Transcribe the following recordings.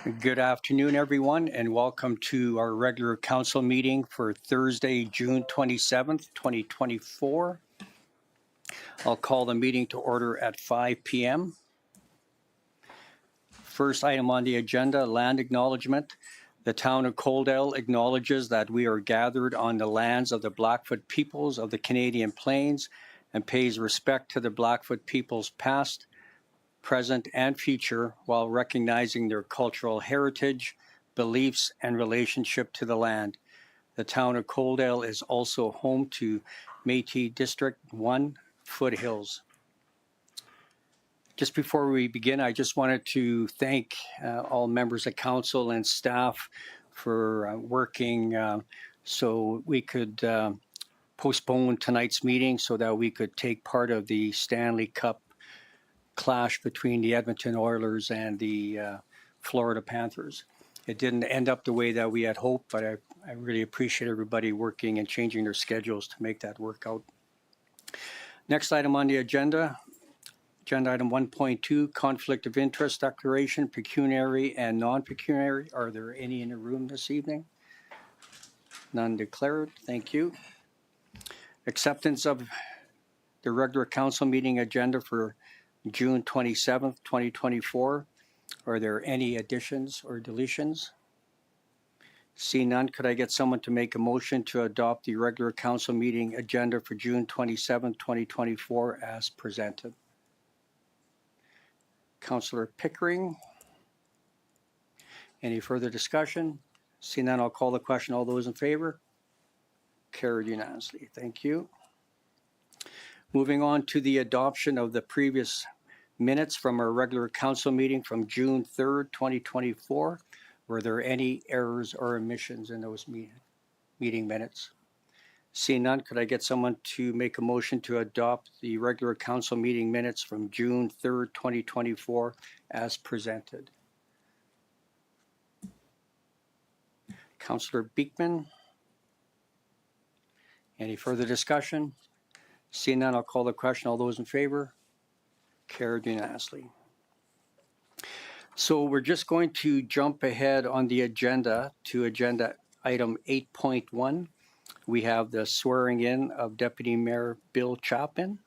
Good afternoon, everyone, and welcome to our regular council meeting for Thursday, June 27th, 2024. I'll call the meeting to order at 5 p.m. First item on the agenda, land acknowledgement. The town of Coaldale acknowledges that we are gathered on the lands of the Blackfoot peoples of the Canadian Plains and pays respect to the Blackfoot peoples past, present, and future while recognizing their cultural heritage, beliefs, and relationship to the land. The town of Coaldale is also home to Métis District 1 Foothills. Just before we begin, I just wanted to thank all members of council and staff for working so we could postpone tonight's meeting so that we could take part of the Stanley Cup clash between the Edmonton Oilers and the Florida Panthers. It didn't end up the way that we had hoped, but I really appreciate everybody working and changing their schedules to make that work out. Next item on the agenda item 1.2, conflict of interest declaration, pecuniary and non-pecuniary. Are there any in the room this evening? None declared. Thank you. Acceptance of the regular council meeting agenda for June 27th, 2024. Are there any additions or deletions? See none, could I get someone to make a motion to adopt the regular council meeting agenda for June 27th, 2024 as presented? Councillor Pickering. Any further discussion? See none, I'll call the question. All those in favor? Carried unanimously. Thank you. Moving on to the adoption of the previous minutes from our regular council meeting from June 3rd, 2024. Were there any errors or omissions in those meeting minutes? Seeing none, could I get someone to make a motion to adopt the regular council meeting minutes from June 3rd, 2024 as presented? Councillor Beekman. Any further discussion? Seeing none, I'll call the question. All those in favor? Carried unanimously. So we're just going to jump ahead on the agenda to agenda item 8.1. We have the swearing in of Deputy Mayor Bill Chapman,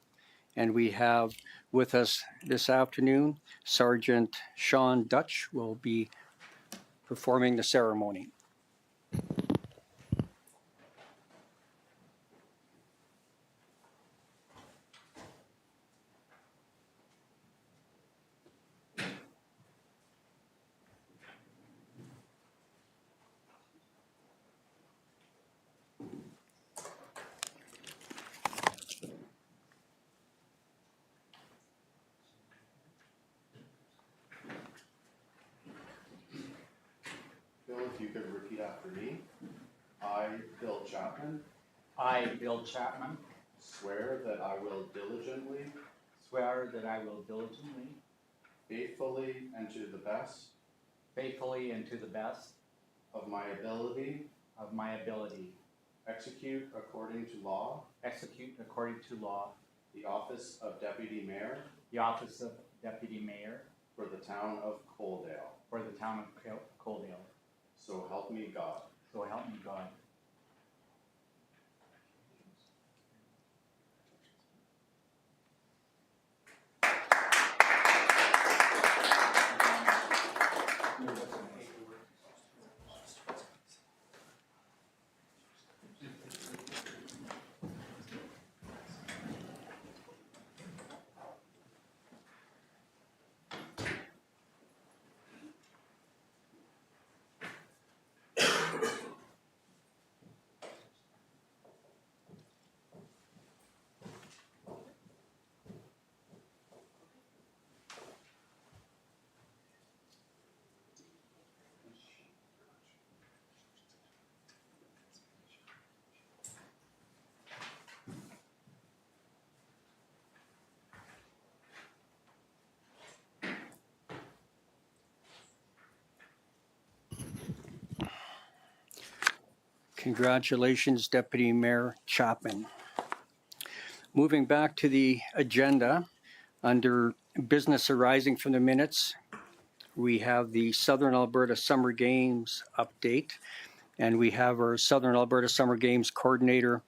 and we have with us this afternoon Sergeant Sean Dutch will be performing the ceremony. If you could repeat after me. I, Bill Chapman, I, Bill Chapman, swear that I will diligently, faithfully, and to the best of my ability, execute according to law the office of Deputy Mayor for the town of Coaldale. So help me God. So help me God. Congratulations, Deputy Mayor Chapman. Moving back to the agenda, under business arising from the minutes, we have the Southern Alberta Summer Games update, and we have our Southern Alberta Summer Games coordinator,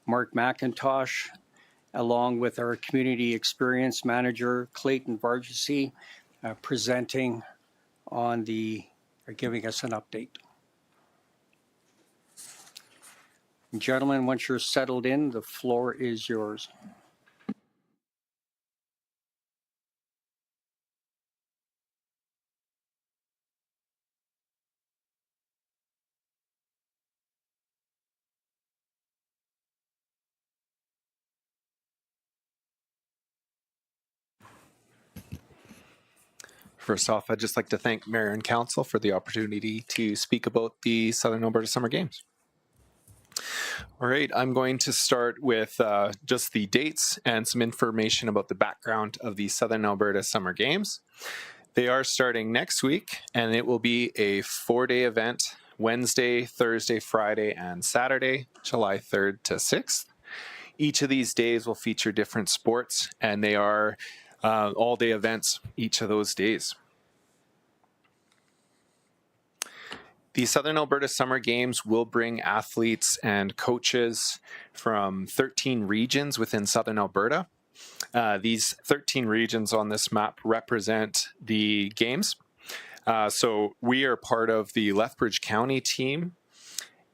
Mark McIntosh, along with our community experience manager, Clayton Varjassy, presenting on or giving us an update. Gentlemen, once you're settled in, the floor is yours. First off, I'd just like to thank Mayor and Council for the opportunity to speak about the Southern Alberta Summer Games. All right, I'm going to start with just the dates and some information about the background of the Southern Alberta Summer Games. They are starting next week, and it will be a 4-day event, Wednesday, Thursday, Friday, and Saturday, July 3rd to 6th. Each of these days will feature different sports, and they are all-day events each of those days. The Southern Alberta Summer Games will bring athletes and coaches from 13 regions within Southern Alberta. These 13 regions on this map represent the games. So we are part of the Lethbridge County team,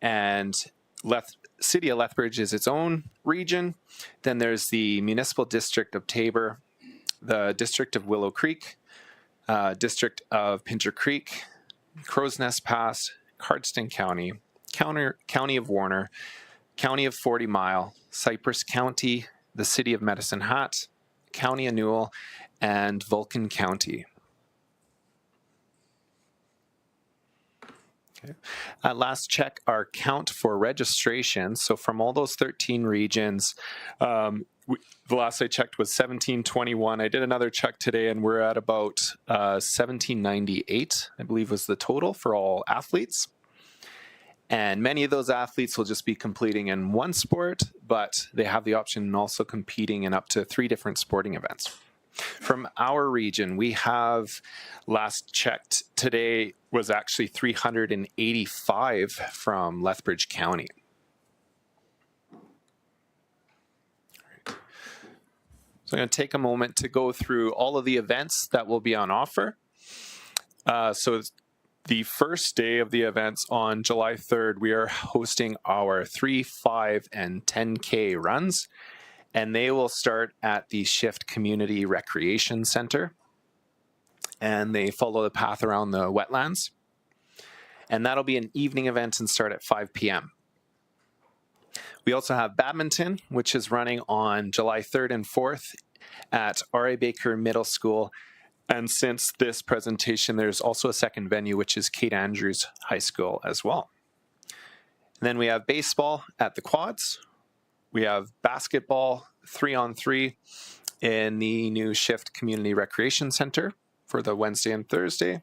and City of Lethbridge is its own region. Then there's the Municipal District of Tabor, the District of Willow Creek, District of Pincher Creek, Crow's Nest Pass, Cardston County, County of Warner, County of 40 Mile, Cypress County, the City of Medicine Hat, County of Newell, and Vulcan County. Okay. At last check, our count for registration. So from all those 13 regions, the last I checked was 1721. I did another check today, and we're at about 1798, I believe was the total for all athletes. And many of those athletes will just be competing in one sport, but they have the option in also competing in up to 3 different sporting events. From our region, we have, last checked today, was actually 385 from Lethbridge County. So I'm going to take a moment to go through all of the events that will be on offer. So the first day of the events on July 3rd, we are hosting our 3, 5, and 10K runs, and they will start at the Shift Community Recreation Center, and they follow the path around the wetlands. And that'll be an evening event and start at 5 p.m. We also have badminton, which is running on July 3rd and 4th at R.A. Baker Middle School. And since this presentation, there's also a second venue, which is Kate Andrews High School as well. And then we have baseball at the Quads. We have basketball 3-on-3 in the new Shift Community Recreation Center for the Wednesday and Thursday.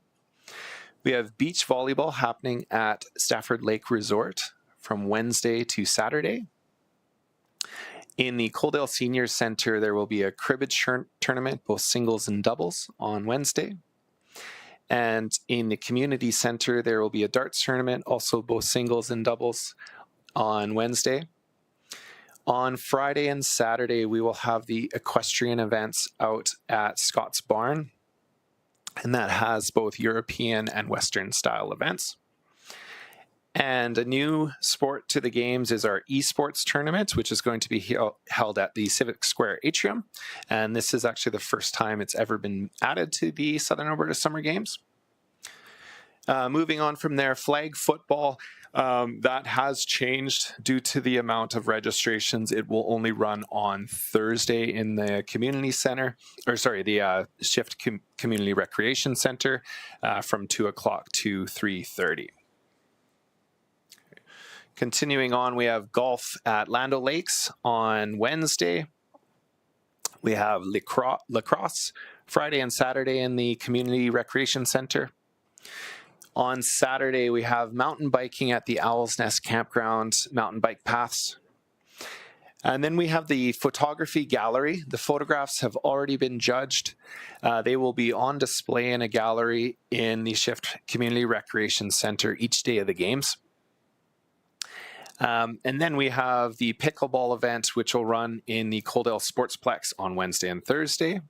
We have beach volleyball happening at Stafford Lake Resort from Wednesday to Saturday. In the Coaldale Senior Center, there will be a cribbage tournament, both singles and doubles, on Wednesday. And in the Community Center, there will be a darts tournament, also both singles and doubles, on Wednesday. On Friday and Saturday, we will have the equestrian events out at Scott's Barn, and that has both European and Western style events. And a new sport to the games is our esports tournament, which is going to be held at the Civic Square Atrium. And this is actually the first time it's ever been added to the Southern Alberta Summer Games. Moving on from there, flag football, that has changed due to the amount of registrations. It will only run on Thursday in the community center, the Shift Community Recreation Center from 2 o'clock to 3:30. Continuing on, we have golf at Land O'Lakes on Wednesday. We have lacrosse Friday and Saturday in the Community Recreation Center. On Saturday, we have mountain biking at the Owl's Nest Campground, mountain bike paths. And then we have the photography gallery. The photographs have already been judged. They will be on display in a gallery in the Shift Community Recreation Center each day of the games. And then we have the pickleball event, which will run in the Coaldale Sportsplex on Wednesday and Thursday.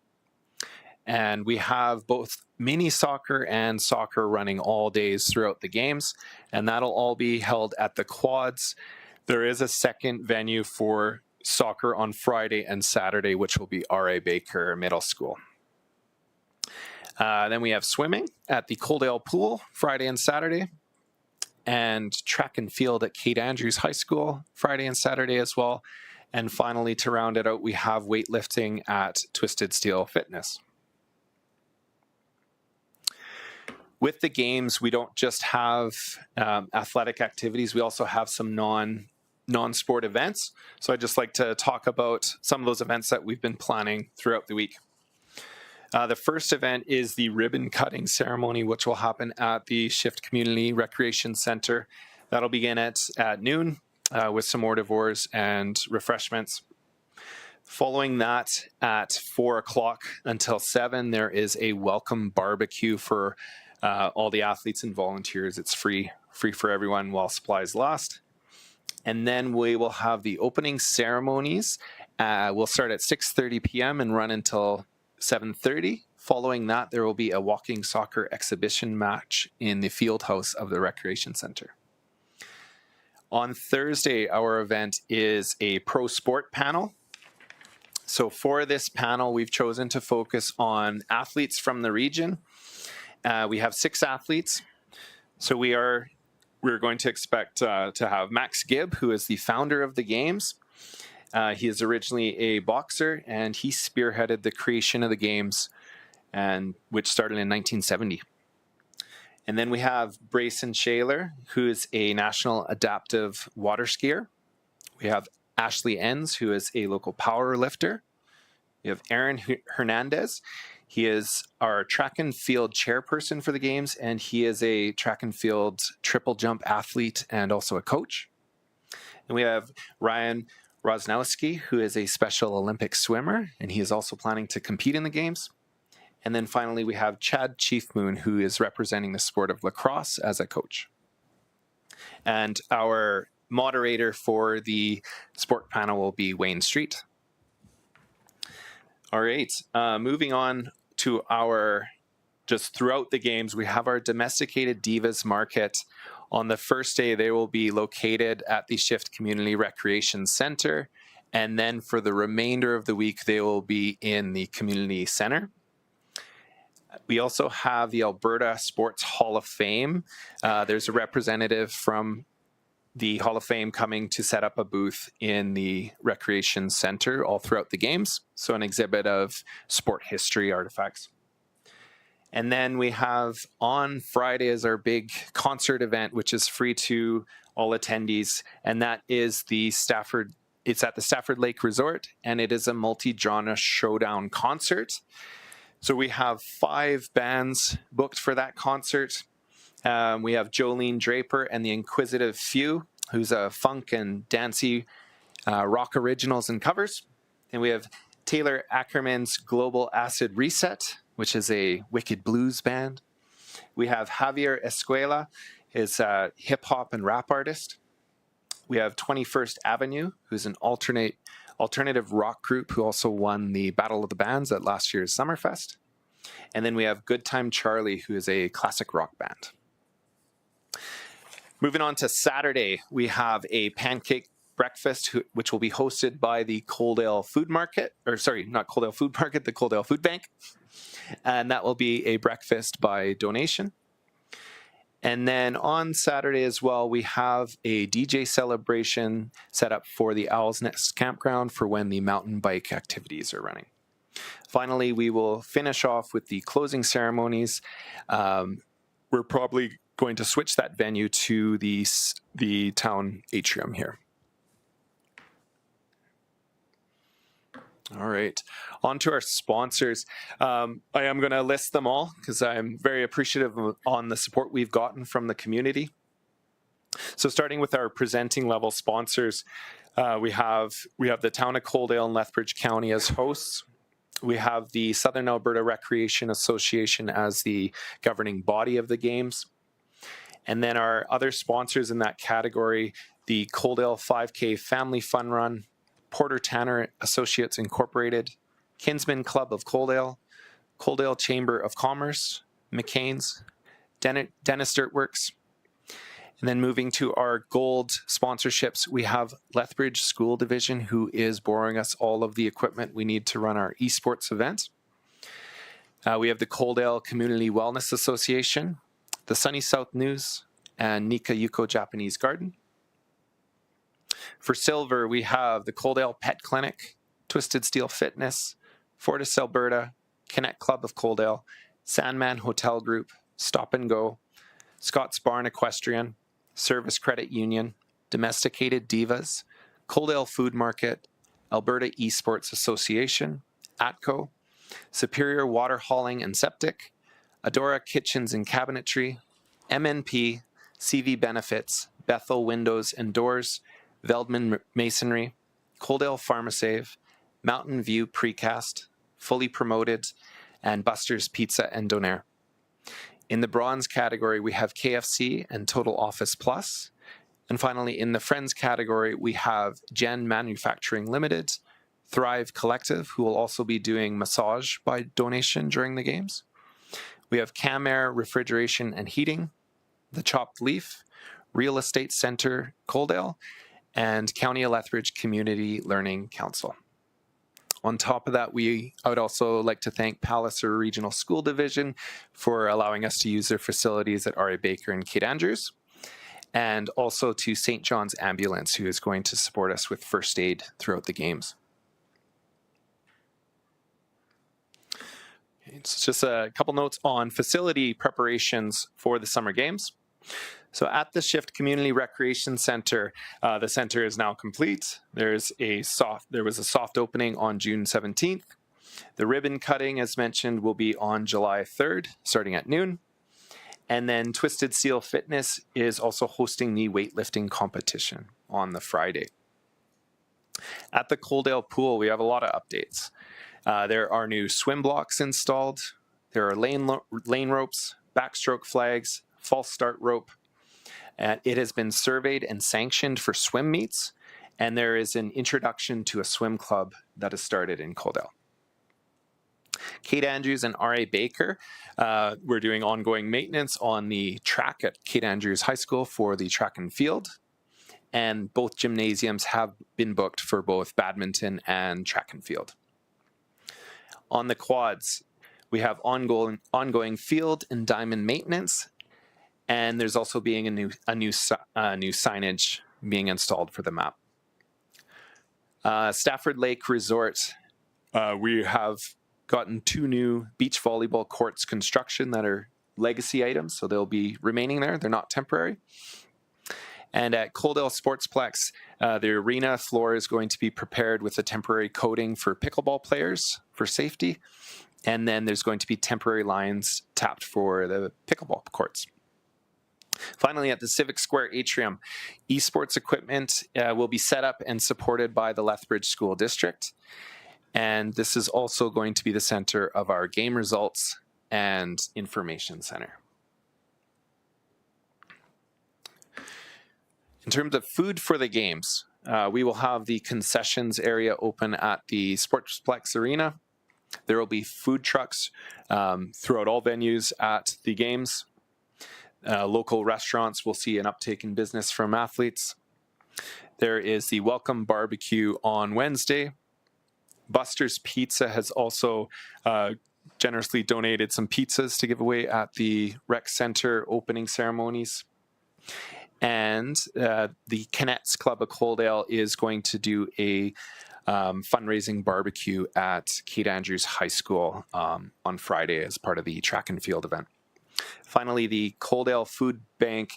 And we have both mini soccer and soccer running all days throughout the games. And that'll all be held at the quads. There is a second venue for soccer on Friday and Saturday, which will be R.A. Baker Middle School. Then we have swimming at the Coaldale Pool Friday and Saturday, and track and field at Kate Andrews High School Friday and Saturday as well. And finally, to round it out, we have weightlifting at Twisted Steel Fitness. With the games, we don't just have athletic activities, we also have some non-sport events. So I'd just like to talk about some of those events that we've been planning throughout the week. The first event is the ribbon cutting ceremony, which will happen at the Shift Community Recreation Center. That'll begin at noon with some hors d'oeuvres and refreshments. Following that, at 4 o'clock until 7, there is a welcome barbecue for all the athletes and volunteers. It's free for everyone while supplies last. And then we will have the opening ceremonies. We'll start at 6:30 p.m. and run until 7:30. Following that, there will be a walking soccer exhibition match in the field house of the Recreation Center. On Thursday, our event is a pro sport panel. So for this panel, we've chosen to focus on athletes from the region. We have 6 athletes. So we're going to expect to have Max Gibb, who is the founder of the games. He is originally a boxer, and he spearheaded the creation of the games, which started in 1970. And then we have Brayson Shaler, who is a national adaptive water skier. We have Ashley Enns, who is a local power lifter. We have Aaron Hernandez. He is our track and field chairperson for the games, and he is a track and field triple jump athlete and also a coach. And we have Ryan Rosnowski, who is a Special Olympic swimmer, and he is also planning to compete in the games. And then finally, we have Chad Chiefmoon, who is representing the sport of lacrosse as a coach. And our moderator for the sport panel will be Wayne Street. All right, moving on to just throughout the games, we have our Domesticated Divas Market. On the first day, they will be located at the Shift Community Recreation Center. And then for the remainder of the week, they will be in the community center. We also have the Alberta Sports Hall of Fame. There's a representative from the Hall of Fame coming to set up a booth in the Recreation Center all throughout the games. So an exhibit of sport history artifacts. And then we have on Friday is our big concert event, which is free to all attendees. And that is it's at the Stafford Lake Resort, and it is a multi-genre showdown concert. So we have 5 bands booked for that concert. We have Jolene Draper and the Inquisitive Few, who's a funk and dancey rock originals and covers. And we have Taylor Ackerman's Global Acid Reset, which is a wicked blues band. We have Javier Escuela, his hip hop and rap artist. We have 21st Avenue, who's an alternative rock group who also won the Battle of the Bands at last year's Summerfest. And then we have Good Time Charlie, who is a classic rock band. Moving on to Saturday, we have a pancake breakfast, which will be hosted by the Coaldale Food Market, the Coaldale Food Bank. And that will be a breakfast by donation. And then on Saturday as well, we have a DJ celebration set up for the Owl's Nest Campground for when the mountain bike activities are running. Finally, we will finish off with the closing ceremonies. We're probably going to switch that venue to the town atrium here. All right, on to our sponsors. I am going to list them all because I'm very appreciative on the support we've gotten from the community. So starting with our presenting level sponsors, We have the town of Coaldale and Lethbridge County as hosts. We have the Southern Alberta Recreation Association as the governing body of the games. And then our other sponsors in that category, the Coaldale 5K Family Fun Run, Porter Tanner Associates Incorporated, Kinsman Club of Coaldale, Coaldale Chamber of Commerce, McCain's, Dennis Dirtworks. And then moving to our gold sponsorships, we have Lethbridge School Division, who is borrowing us all of the equipment we need to run our esports event. We have the Coaldale Community Wellness Association, the Sunny South News, and Nika Yuko Japanese Garden. For silver, we have the Coaldale Pet Clinic, Twisted Steel Fitness, Fortis Alberta, Connect Club of Coaldale, Sandman Hotel Group, Stop and Go, Scott's Barn Equestrian, Service Credit Union, Domesticated Divas, Coaldale Food Market, Alberta Esports Association, ATCO, Superior Water Hauling and Septic, Adora Kitchens and Cabinetry, MNP, CV Benefits, Bethel Windows and Doors, Veldman Masonry, Coaldale Pharmasave, Mountain View Precast, Fully Promoted, and Buster's Pizza and Donair. In the bronze category, we have KFC and Total Office Plus. And finally, in the friends category, we have Gen Manufacturing Limited, Thrive Collective, who will also be doing massage by donation during the games. We have Cam Air Refrigeration and Heating, The Chopped Leaf, Real Estate Center Coaldale, and County of Lethbridge Community Learning Council. On top of that, I would also like to thank Palliser Regional School Division for allowing us to use their facilities at R.A. Baker and Kate Andrews, and also to St. John's Ambulance, who is going to support us with first aid throughout the games. It's just a couple notes on facility preparations for the summer games. So at the Shift Community Recreation Center, the center is now complete. There was a soft opening on June 17th. The ribbon cutting, as mentioned, will be on July 3rd, starting at noon. And then Twisted Steel Fitness is also hosting the weightlifting competition on the Friday. At the Coaldale Pool, we have a lot of updates. There are new swim blocks installed. There are lane ropes, backstroke flags, false start rope. It has been surveyed and sanctioned for swim meets, and there is an introduction to a swim club that has started in Coaldale. Kate Andrews and R.A. Baker, we're doing ongoing maintenance on the track at Kate Andrews High School for the track and field, and both gymnasiums have been booked for both badminton and track and field. On the quads, we have ongoing field and diamond maintenance, and there's also being a new signage being installed for the map. Stafford Lake Resort, we have gotten 2 new beach volleyball courts construction that are legacy items, so they'll be remaining there. They're not temporary. And at Coaldale Sportsplex, the arena floor is going to be prepared with a temporary coating for pickleball players for safety. And then there's going to be temporary lines tapped for the pickleball courts. Finally, at the Civic Square Atrium, esports equipment will be set up and supported by the Lethbridge School District. And this is also going to be the center of our game results and information center. In terms of food for the games, we will have the concessions area open at the Sportsplex Arena. There will be food trucks throughout all venues at the games. Local restaurants will see an uptake in business from athletes. There is the Welcome Barbecue on Wednesday. Buster's Pizza has also generously donated some pizzas to give away at the rec center opening ceremonies. And the Canets Club of Coaldale is going to do a fundraising barbecue at Kate Andrews High School on Friday as part of the track and field event. Finally, the Coaldale Food Bank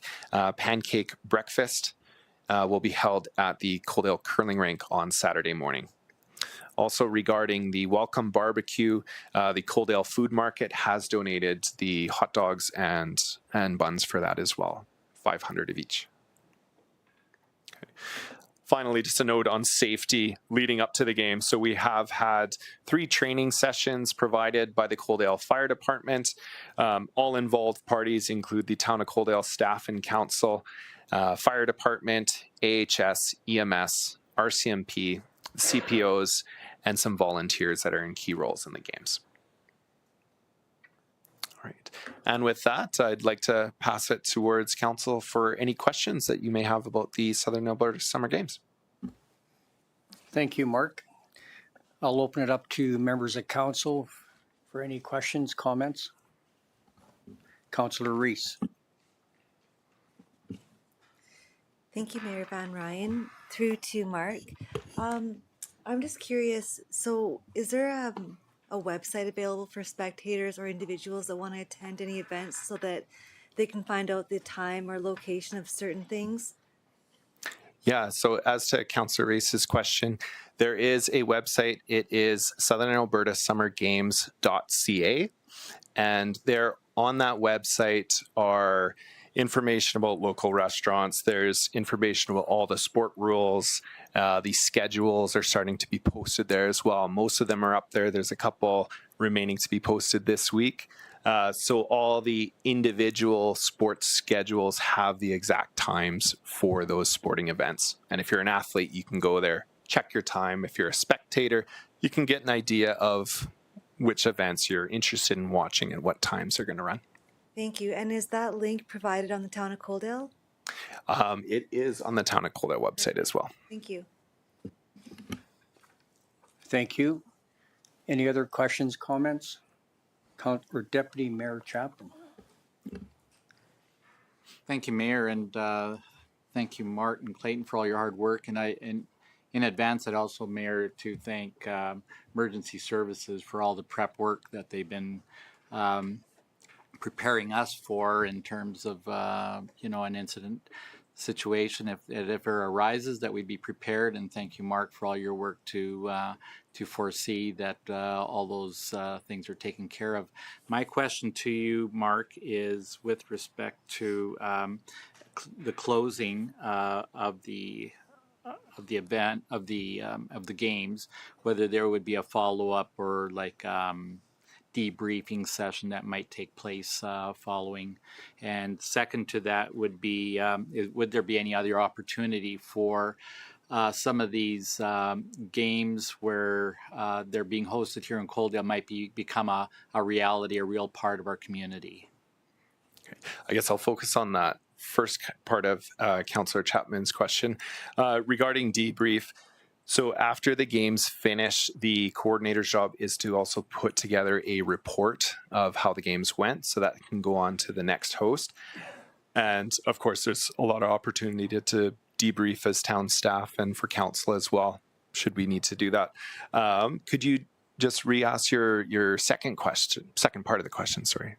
pancake breakfast will be held at the Coaldale Curling Rink on Saturday morning. Also regarding the Welcome Barbecue, the Coaldale Food Market has donated the hot dogs and buns for that as well, 500 of each. Okay. finally, just a note on safety leading up to the game. So we have had 3 training sessions provided by the Coaldale Fire Department. All involved parties include the Town of Coaldale staff and council, Fire Department, AHS, EMS, R.C.M.P, CPOs, and some volunteers that are in key roles in the games. All right. And with that, I'd like to pass it towards council for any questions that you may have about the Southern Alberta Summer Games. Thank you, Mark. I'll open it up to members of council for any questions, comments. Councillor Reese. Thank you, Mayor Van Rijn. Through to Mark. I'm just curious, so is there a website available for spectators or individuals that want to attend any events so that they can find out the time or location of certain things? Yeah, so as to Councillor Reese's question, there is a website. It is Southern Alberta Summer Games.ca, and there on that website are information about local restaurants. There's information about all the sport rules. The schedules are starting to be posted there as well. Most of them are up there. There's a couple remaining to be posted this week. So all the individual sports schedules have the exact times for those sporting events. And if you're an athlete, you can go there, check your time. If you're a spectator, you can get an idea of which events you're interested in watching and what times they're going to run. Thank you. And is that link provided on the Town of Coaldale? It is on the Town of Coaldale website as well. Thank you. Thank you. Any other questions, comments? Or Deputy Mayor Chapman. Thank you, Mayor, and thank you, Mark and Clayton, for all your hard work. And in advance, I'd also, Mayor, to thank Emergency Services for all the prep work that they've been preparing us for in terms of an incident situation if it arises, that we'd be prepared. And thank you, Mark, for all your work to foresee that all those things are taken care of. My question to you, Mark, is with respect to the closing of the event of the games, whether there would be a follow-up or like debriefing session that might take place following. And second to that would be, would there be any other opportunity for some of these games where they're being hosted here in Coaldale might become a reality, a real part of our community? Okay. I guess I'll focus on that first part of Councillor Chapman's question regarding debrief. So after the games finish, the coordinator's job is to also put together a report of how the games went, so that can go on to the next host. And of course, there's a lot of opportunity to debrief as town staff and for council as well, should we need to do that. Could you just re-ask your second part of the question, sorry?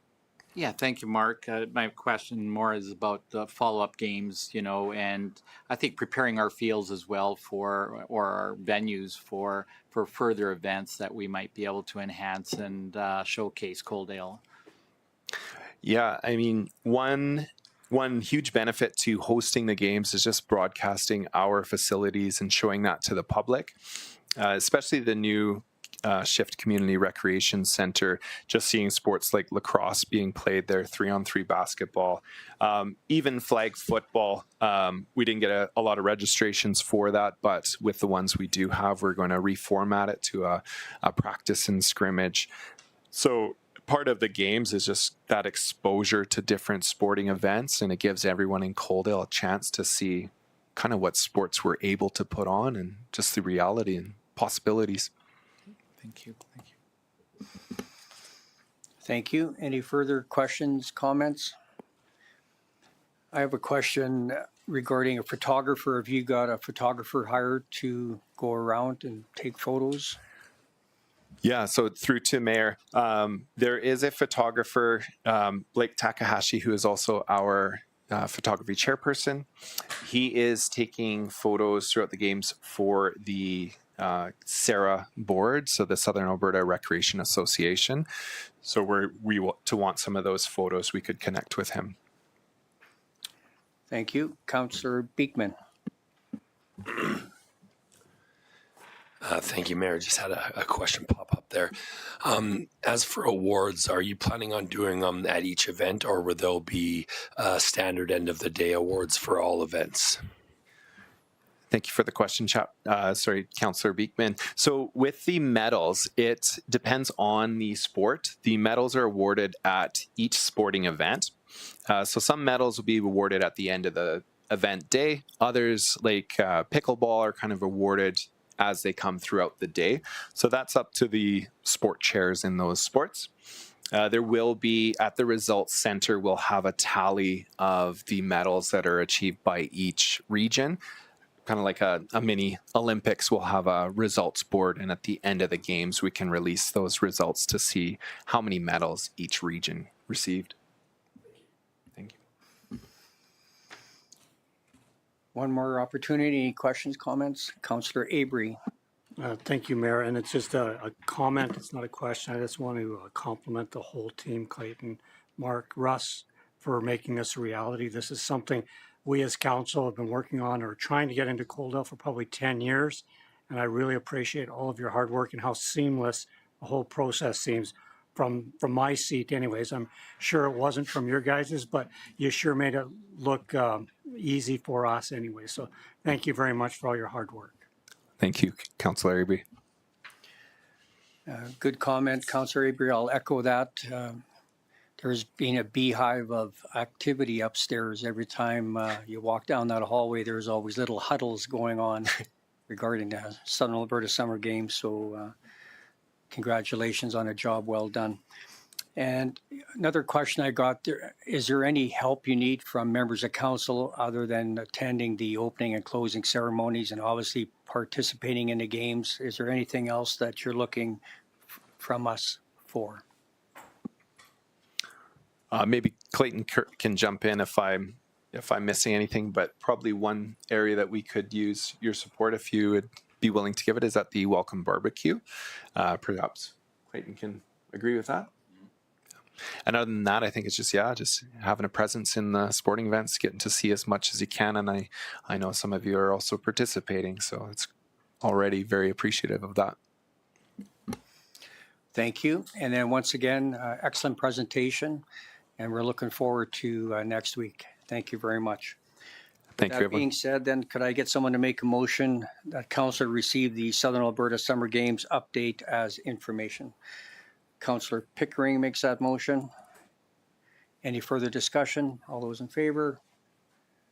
Yeah, thank you, Mark. My question more is about the follow-up games, and I think preparing our fields as well or our venues for further events that we might be able to enhance and showcase Coaldale. Yeah, I mean, one huge benefit to hosting the games is just broadcasting our facilities and showing that to the public, especially the new Shift Community Recreation Center, just seeing sports like lacrosse being played there, 3-on-3 basketball, even flag football. We didn't get a lot of registrations for that, but with the ones we do have, we're going to reformat it to a practice and scrimmage. So part of the games is just that exposure to different sporting events, and it gives everyone in Coaldale a chance to see kind of what sports we're able to put on and just the reality and possibilities. Thank you. Thank you. Any further questions, comments? I have a question regarding a photographer. Have you got a photographer hired to go around and take photos? Yeah, so through to Mayor, there is a photographer, Blake Takahashi, who is also our photography chairperson. He is taking photos throughout the games for the SARA board, so the Southern Alberta Recreation Association. So we want some of those photos, we could connect with him. Thank you. Councillor Beekman. Thank you, Mayor. Just had a question pop up there. As for awards, are you planning on doing them at each event, or will there be standard end of the day awards for all events? Thank you for the question, Councillor Beekman. So with the medals, it depends on the sport. The medals are awarded at each sporting event. So some medals will be awarded at the end of the event day. Others, like pickleball, are kind of awarded as they come throughout the day. So that's up to the sport chairs in those sports. There will be, at the results center, we'll have a tally of the medals that are achieved by each region. Kind of like a mini Olympics, we'll have a results board, and at the end of the games, we can release those results to see how many medals each region received. Thank you. One more opportunity. Any questions, comments? Councillor Avery. Thank you, Mayor. And it's just a comment. It's not a question. I just want to compliment the whole team, Clayton, Mark, Russ, for making this a reality. This is something we as council have been working on or trying to get into Coaldale for probably 10 years. And I really appreciate all of your hard work and how seamless the whole process seems from my seat anyways. I'm sure it wasn't from your guys's, but you sure made it look easy for us anyway. So thank you very much for all your hard work. Thank you, Councillor Avery. Good comment, Councillor Avery. I'll echo that. There's been a beehive of activity upstairs. Every time you walk down that hallway, there's always little huddles going on regarding the Southern Alberta Summer Games. So congratulations on a job well done. And another question I got there, is there any help you need from members of council other than attending the opening and closing ceremonies and obviously participating in the games? Is there anything else that you're looking from us for? Maybe Clayton can jump in if I'm missing anything, but probably one area that we could use your support, if you would be willing to give it, is at the Welcome Barbecue. Perhaps Clayton can agree with that. And other than that, I think it's just having a presence in the sporting events, getting to see as much as you can. And I know some of you are also participating, so it's already very appreciative of that. Thank you. And then once again, excellent presentation. And we're looking forward to next week. Thank you very much. Thank you, That everyone. being said, then could I get someone to make a motion that council receive the Southern Alberta Summer Games update as information? Councillor Pickering makes that motion. Any further discussion? All those in favor?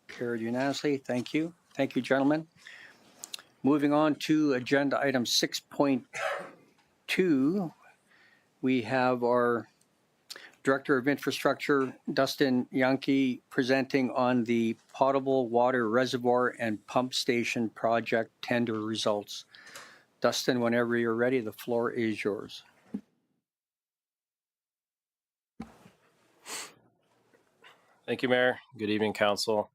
Carried unanimously. Thank you. Thank you, gentlemen. Moving on to agenda item 6.2, we have our Director of Infrastructure, Dustin Yanke, presenting on the Potable Water Reservoir and Pump Station Project tender results. Dustin, whenever you're ready, the floor is yours. Thank you, Mayor. Good evening, Council.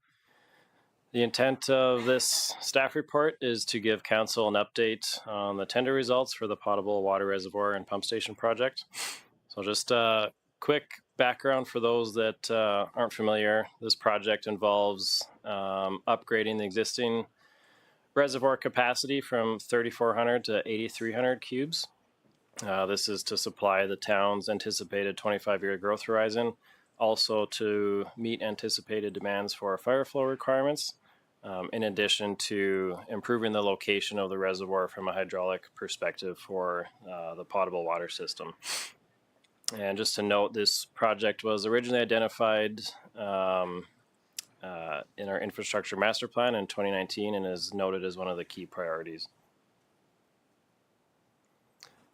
The intent of this staff report is to give Council an update on the tender results for the Potable Water Reservoir and Pump Station project. So just a quick background for those that aren't familiar. This project involves upgrading the existing reservoir capacity from 3,400 to 8,300 cubes. This is to supply the town's anticipated 25-year growth horizon, also to meet anticipated demands for fire flow requirements, in addition to improving the location of the reservoir from a hydraulic perspective for the potable water system. And just to note, this project was originally identified in our infrastructure master plan in 2019 and is noted as one of the key priorities.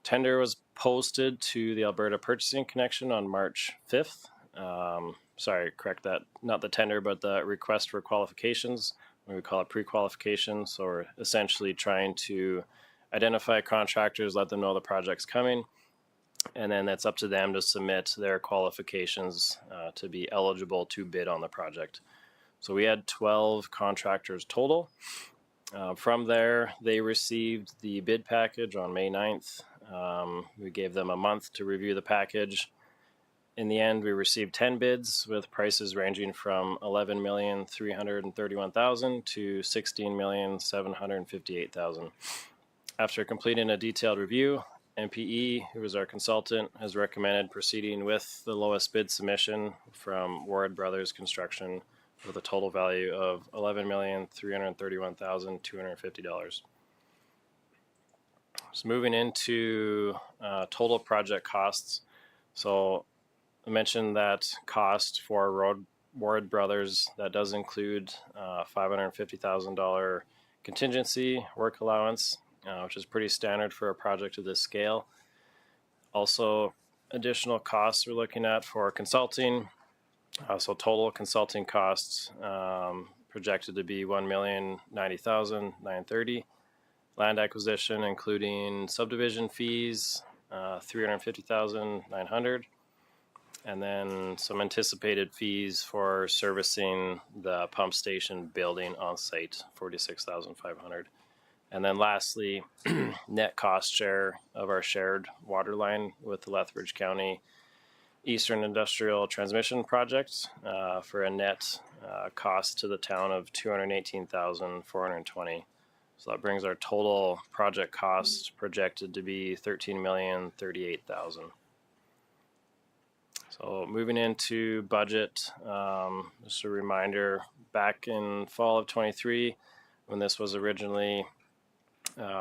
Tender was posted to the Alberta Purchasing Connection on March 5th. Sorry, correct that. Not the tender, but the request for qualifications. We call it pre-qualification. So we're essentially trying to identify contractors, let them know the project's coming, and then it's up to them to submit their qualifications to be eligible to bid on the project. So we had 12 contractors total. From there, they received the bid package on May 9th. We gave them a month to review the package. In the end, we received 10 bids with prices ranging from $11,331,000 to $16,758,000. After completing a detailed review, MPE, who is our consultant, has recommended proceeding with the lowest bid submission from Ward Brothers Construction with a total value of $11,331,250. So moving into total project costs. So I mentioned that cost for Ward Brothers, that does include $550,000 contingency work allowance, which is pretty standard for a project of this scale. Also, additional costs we're looking at for consulting. So total consulting costs projected to be $1,090,930. Land acquisition, including subdivision fees, $350,900. And then some anticipated fees for servicing the pump station building on site, $46,500. And then lastly, net cost share of our shared water line with the Lethbridge County Eastern Industrial Transmission Project for a net cost to the town of $218,420. So that brings our total project cost projected to be $13,038,000. So moving into budget, just a reminder, back in fall of 23, when this was originally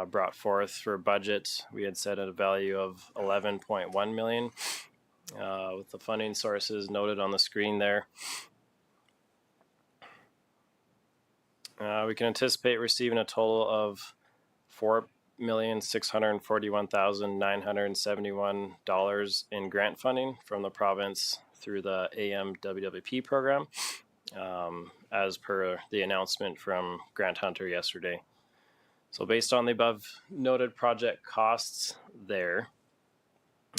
brought forth for budget, we had set a value of 11.1 million with the funding sources noted on the screen there. We can anticipate receiving a total of $4,641,971 in grant funding from the province through the AMWWP program, as per the announcement from Grant Hunter yesterday. So based on the above noted project costs there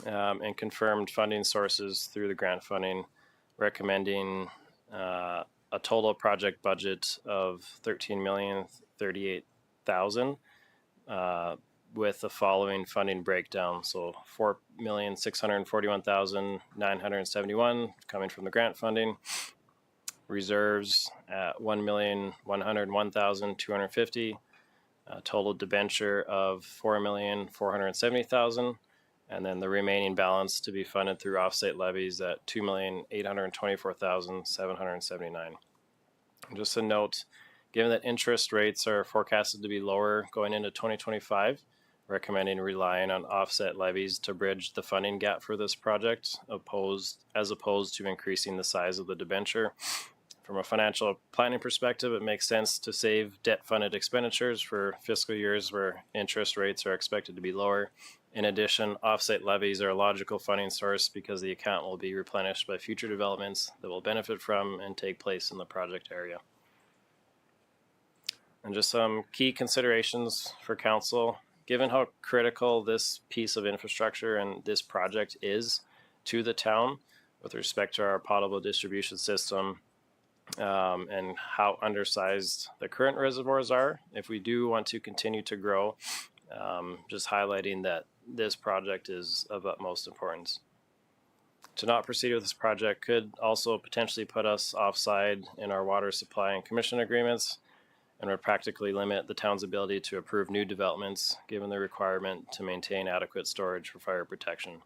and confirmed funding sources through the grant funding, recommending a total project budget of $13,038,000 with the following funding breakdown. So $4,641,971 coming from the grant funding, reserves at $1,101,250, total debenture of $4,470,000, and then the remaining balance to be funded through offsite levies at $2,824,779. Just a note, given that interest rates are forecasted to be lower going into 2025, recommending relying on offset levies to bridge the funding gap for this project, as opposed to increasing the size of the debenture. From a financial planning perspective, it makes sense to save debt-funded expenditures for fiscal years where interest rates are expected to be lower. In addition, offset levies are a logical funding source because the account will be replenished by future developments that will benefit from and take place in the project area. And just some key considerations for council. Given how critical this piece of infrastructure and this project is to the town with respect to our potable distribution system, and how undersized the current reservoirs are, if we do want to continue to grow, just highlighting that this project is of utmost importance. To not proceed with this project could also potentially put us offside in our water supply and commission agreements, and would practically limit the town's ability to approve new developments given the requirement to maintain adequate storage for fire protection.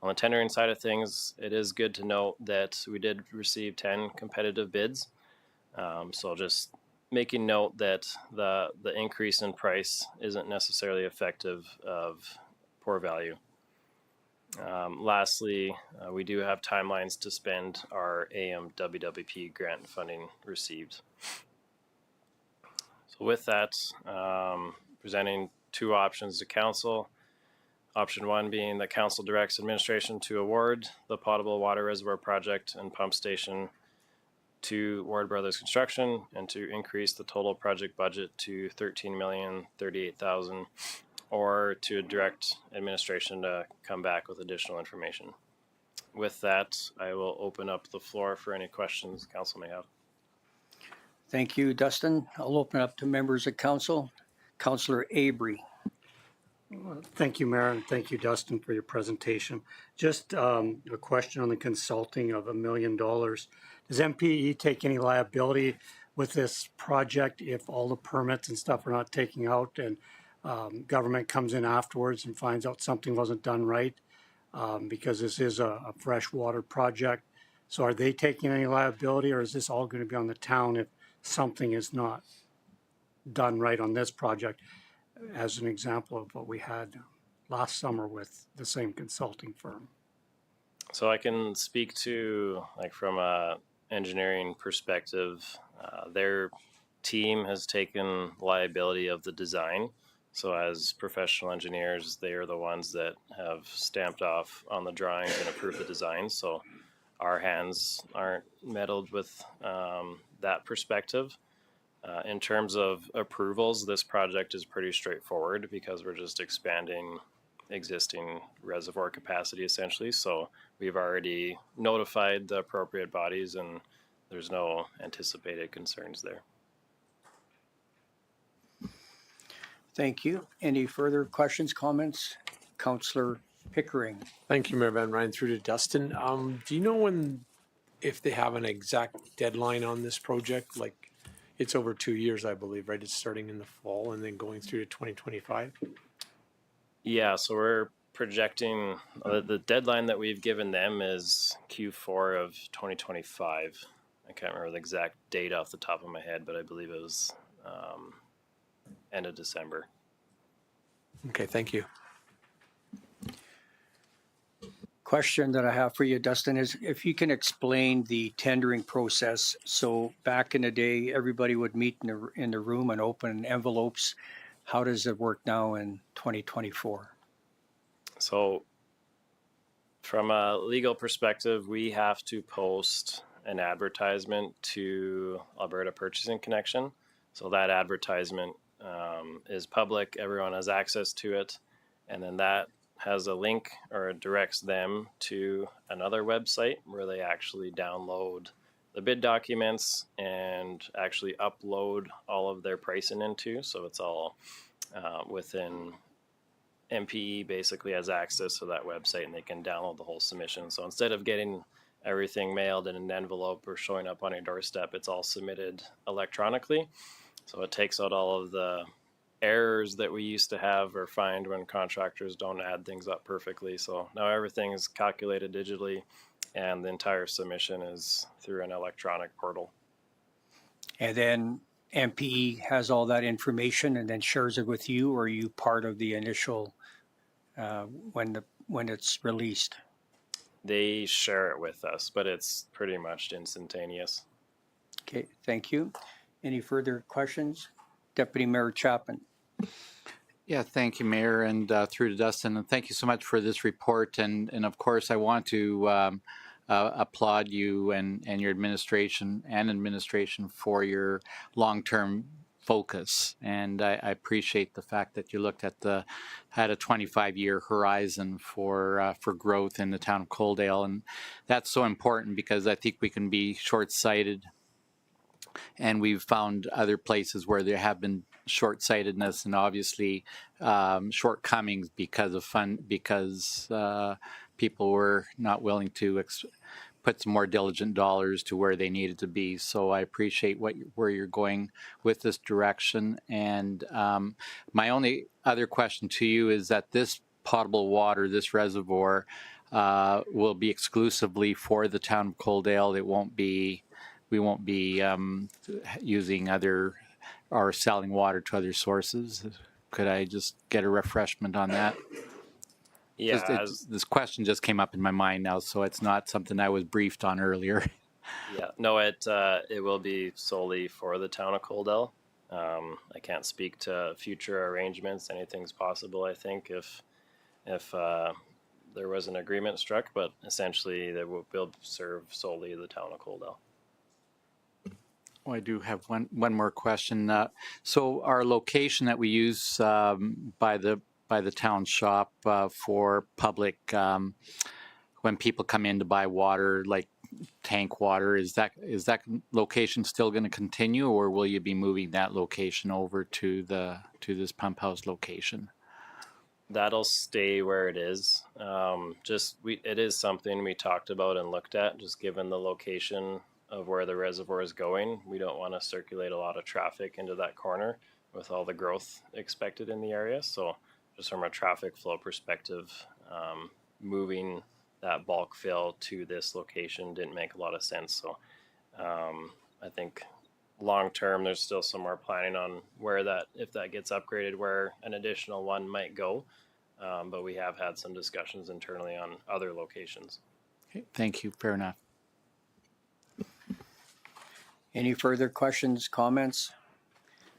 On the tendering side of things, it is good to note that we did receive 10 competitive bids. So just making note that the increase in price isn't necessarily effective of poor value. Lastly, we do have timelines to spend our AMWWP grant funding received. So with that, presenting two options to council. Option one being that council directs administration to award the potable water reservoir project and pump station to Ward Brothers Construction and to increase the total project budget to $13,038,000, or to direct administration to come back with additional information. With that, I will open up the floor for any questions council may have. Thank you, Dustin. I'll open up to members of council. Councillor Avery. Thank you, Mayor, and thank you, Dustin, for your presentation. Just a question on the consulting of $1 million. Does MPE take any liability with this project if all the permits and stuff are not taken out? And government comes in afterwards and finds out something wasn't done right, because this is a freshwater project. So are they taking any liability, or is this all going to be on the town if something is not done right on this project, as an example of what we had last summer with the same consulting firm? So I can speak to, like, from a engineering perspective, their team has taken liability of the design. So as professional engineers, they are the ones that have stamped off on the drawings and approved the design. So our hands aren't meddled with that perspective. In terms of approvals, this project is pretty straightforward because we're just expanding existing reservoir capacity essentially. So we've already notified the appropriate bodies and there's no anticipated concerns there. Thank you. Any further questions, comments? Councillor Pickering. Thank you, Mayor Van Rijn. Through to Dustin. Do you know if they have an exact deadline on this project? Like, it's over 2 years, I believe, right? It's starting in the fall and then going through to 2025. Yeah, so we're projecting the deadline that we've given them is Q4 of 2025. I can't remember the exact date off the top of my head, but I believe it was end of December. Okay, thank you. Question that I have for you, Dustin, is if you can explain the tendering process. So back in the day, everybody would meet in the room and open envelopes. How does it work now in 2024? So from a legal perspective, we have to post an advertisement to Alberta Purchasing Connection. So that advertisement is public. Everyone has access to it. And then that has a link or it directs them to another website where they actually download the bid documents and actually upload all of their pricing into. So it's all within MPE basically has access to that website and they can download the whole submission. So instead of getting everything mailed in an envelope or showing up on your doorstep, it's all submitted electronically. So it takes out all of the errors that we used to have or find when contractors don't add things up perfectly. So now everything is calculated digitally and the entire submission is through an electronic portal. And then MPE has all that information and then shares it with you, or are you part of the initial when it's released? They share it with us, but it's pretty much instantaneous. Okay, thank you. Any further questions? Deputy Mayor Chapman. Yeah, thank you, Mayor, and through to Dustin. And thank you so much for this report. And of course, I want to applaud you and your administration for your long-term focus. And I appreciate the fact that you looked at had a 25-year horizon for growth in the town of Coaldale. And that's so important because I think we can be short-sighted. And we've found other places where there have been short-sightedness and obviously shortcomings because people were not willing to put some more diligent dollars to where they needed to be. So I appreciate where you're going with this direction. And my only other question to you is that this potable water, this reservoir, will be exclusively for the town of Coaldale. We won't be using other or selling water to other sources. Could I just get a refreshment on that? Yeah, This question just came up in my mind now, so it's not something I was briefed on earlier. yeah. No, it will be solely for the town of Coaldale. I can't speak to future arrangements. Anything's possible, I think, if there was an agreement struck, but essentially they will serve solely the town of Coaldale. Oh, I do have one more question. So our location that we use by the town shop for public, when people come in to buy water, like tank water, is that location still going to continue, or will you be moving that location over to this pump house location? That'll stay where it is. It is something we talked about and looked at, just given the location of where the reservoir is going. We don't want to circulate a lot of traffic into that corner. with all the growth expected in the area. So just from a traffic flow perspective, moving that bulk fill to this location didn't make a lot of sense. So I think long term, there's still some more planning on where that, if that gets upgraded, where an additional one might go. But we have had some discussions internally on other locations. Okay, thank you. Fair enough. Any further questions, comments?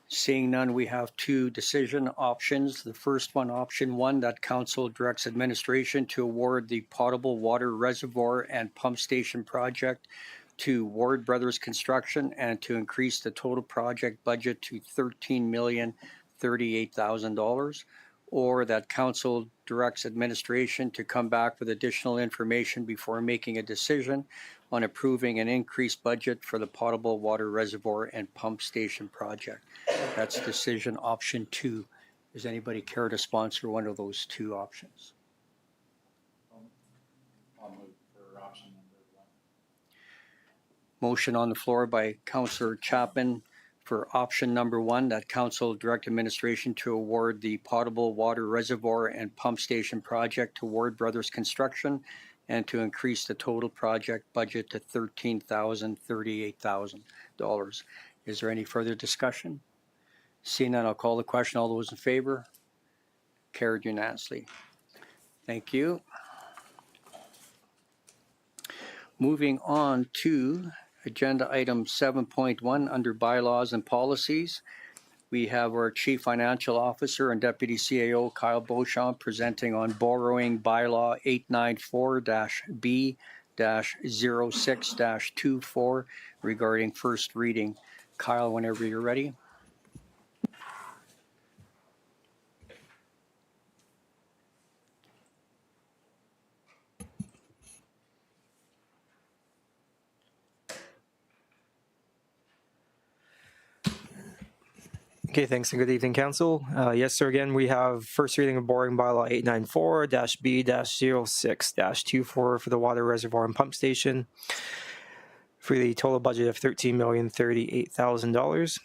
Seeing none, we have two decision options. The first one, option one, that council directs administration to award the potable water reservoir and pump station project to Ward Brothers Construction and to increase the total project budget to $13,038,000, or that council directs administration to come back with additional information before making a decision on approving an increased budget for the potable water reservoir and pump station project. That's decision option two. Does anybody care to sponsor one of those two options? I'll move for option number one. Motion on the floor by Councillor Chapman for option number one, that council direct administration to award the potable water reservoir and pump station project to Ward Brothers Construction and to increase the total project budget to $13,038,000. Is there any further discussion? Seeing none, I'll call the question. All those in favor? Carried unanimously. Thank you. Moving on to agenda item 7.1 under bylaws and policies. We have our Chief Financial Officer and Deputy CAO Kyle Beauchamp presenting on borrowing bylaw 894-B-06-24 regarding first reading. Kyle, whenever you're ready. Okay, thanks and good evening, Council. Yes, sir, again, we have first reading of borrowing bylaw 894-B-06-24 for the water reservoir and pump station for the total budget of $13,038,000.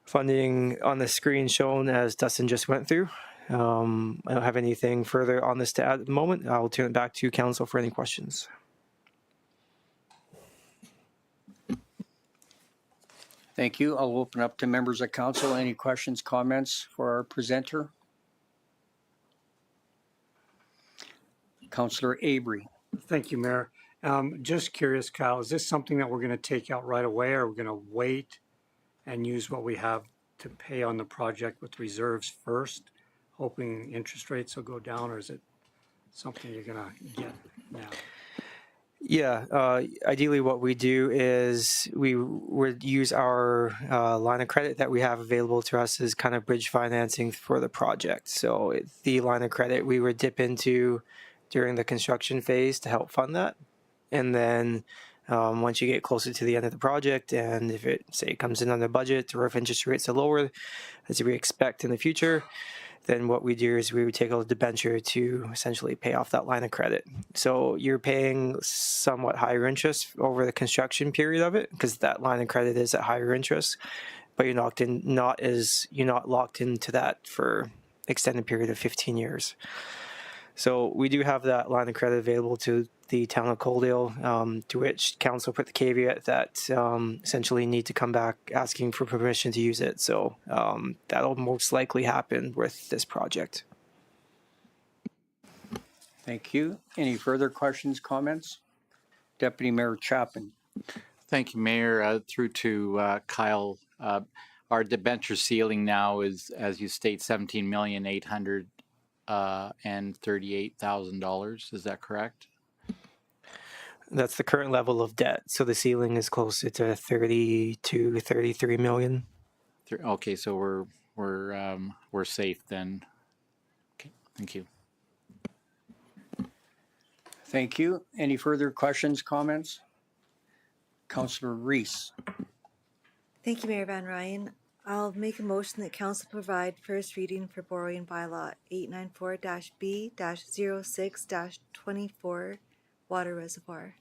Funding on the screen shown as Dustin just went through. I don't have anything further on this to add at the moment. I'll turn it back to Council for any questions. Thank you. I'll open up to members of council. Any questions, comments for our presenter? Councillor Avery. Thank you, Mayor. Just curious, Kyle, is this something that we're going to take out right away, or we're going to wait and use what we have to pay on the project with reserves first, hoping interest rates will go down, or is it something you're going to get now? Yeah, ideally what we do is we would use our line of credit that we have available to us as kind of bridge financing for the project. So the line of credit we would dip into during the construction phase to help fund that. And then once you get closer to the end of the project, and if it, say, comes in under budget or if interest rates are lower, as we expect in the future, then what we do is we would take a debenture to essentially pay off that line of credit. So you're paying somewhat higher interest over the construction period of it because that line of credit is at higher interest, but you're not locked into that for extended period of 15 years. So we do have that line of credit available to the town of Coaldale, to which council put the caveat that essentially need to come back asking for permission to use it. So that'll most likely happen with this project. Thank you. Any further questions, comments? Deputy Mayor Chapman. Thank you, Mayor. Through to Kyle. Our debenture ceiling now is, as you state, $17,838,000. Is that correct? That's the current level of debt. So the ceiling is closer to 30 to 33 million. Okay, so we're safe then. Okay, thank you. Thank you. Any further questions, comments? Councillor Reese. Thank you, Mayor Van Rijn. I'll make a motion that council provide first reading for borrowing bylaw 894-B-06-24 water reservoir.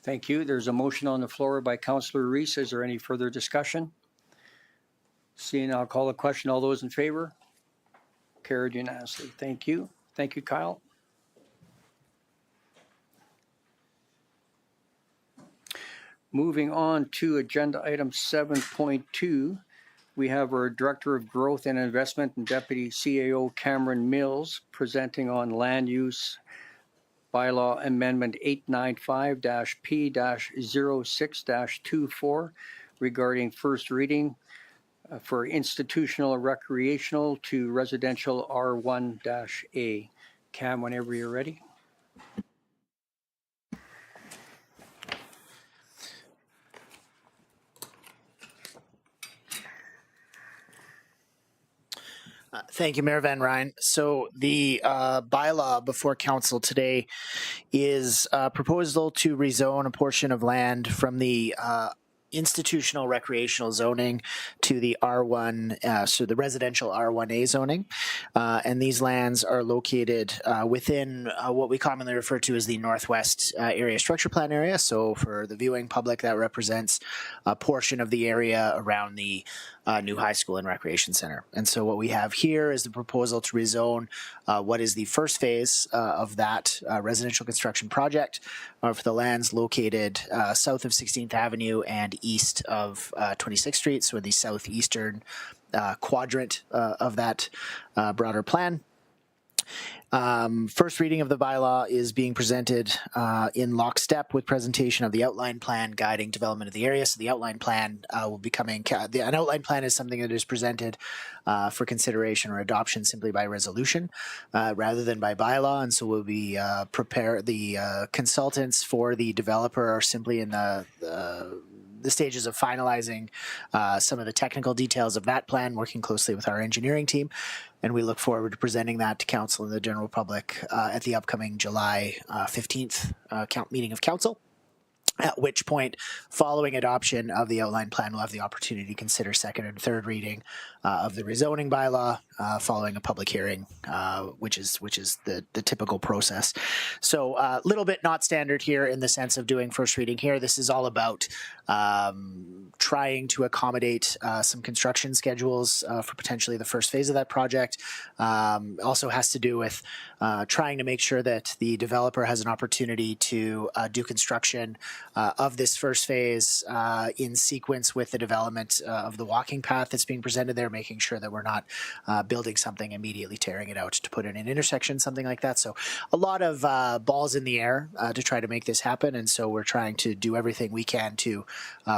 Thank you. There's a motion on the floor by Councillor Reese. Is there any further discussion? Seeing, I'll call the question. All those in favor? Carried unanimously. Thank you. Thank you, Kyle. Moving on to agenda item 7.2, we have our Director of Growth and Investment and Deputy CAO Cameron Mills presenting on land use bylaw amendment 895-P-06-24 regarding first reading for institutional recreational to residential R1-A. Cam, whenever you're ready. Thank you, Mayor Van Rijn. So the bylaw before council today is a proposal to rezone a portion of land from the institutional recreational zoning to the R1, so the residential R1A zoning. And these lands are located within what we commonly refer to as the Northwest Area Structure Plan area. So for the viewing public, that represents a portion of the area around the new high school and recreation center. And so what we have here is the proposal to rezone what is the first phase of that residential construction project for the lands located south of 16th Avenue and east of 26th Street, so the southeastern quadrant of that broader plan. First reading of the bylaw is being presented in lockstep with presentation of the outline plan guiding development of the area. So the outline plan will be coming. An outline plan is something that is presented for consideration or adoption simply by resolution rather than by bylaw. And so we'll be the consultants for the developer are simply in the stages of finalizing some of the technical details of that plan, working closely with our engineering team. And we look forward to presenting that to council and the general public at the upcoming July 15th meeting of council. At which point, following adoption of the outline plan, we'll have the opportunity to consider second and third reading of the rezoning bylaw following a public hearing, which is the typical process. So a little bit not standard here in the sense of doing first reading here. This is all about trying to accommodate some construction schedules for potentially the first phase of that project. Also has to do with trying to make sure that the developer has an opportunity to do construction of this first phase in sequence with the development of the walking path that's being presented there, making sure that we're not building something immediately tearing it out to put in an intersection, something like that. So a lot of balls in the air to try to make this happen. And so we're trying to do everything we can to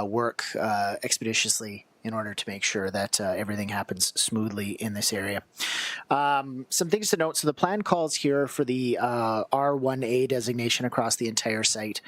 work expeditiously in order to make sure that everything happens smoothly in this area. Some things to note. So the plan calls here for the R1A designation across the entire site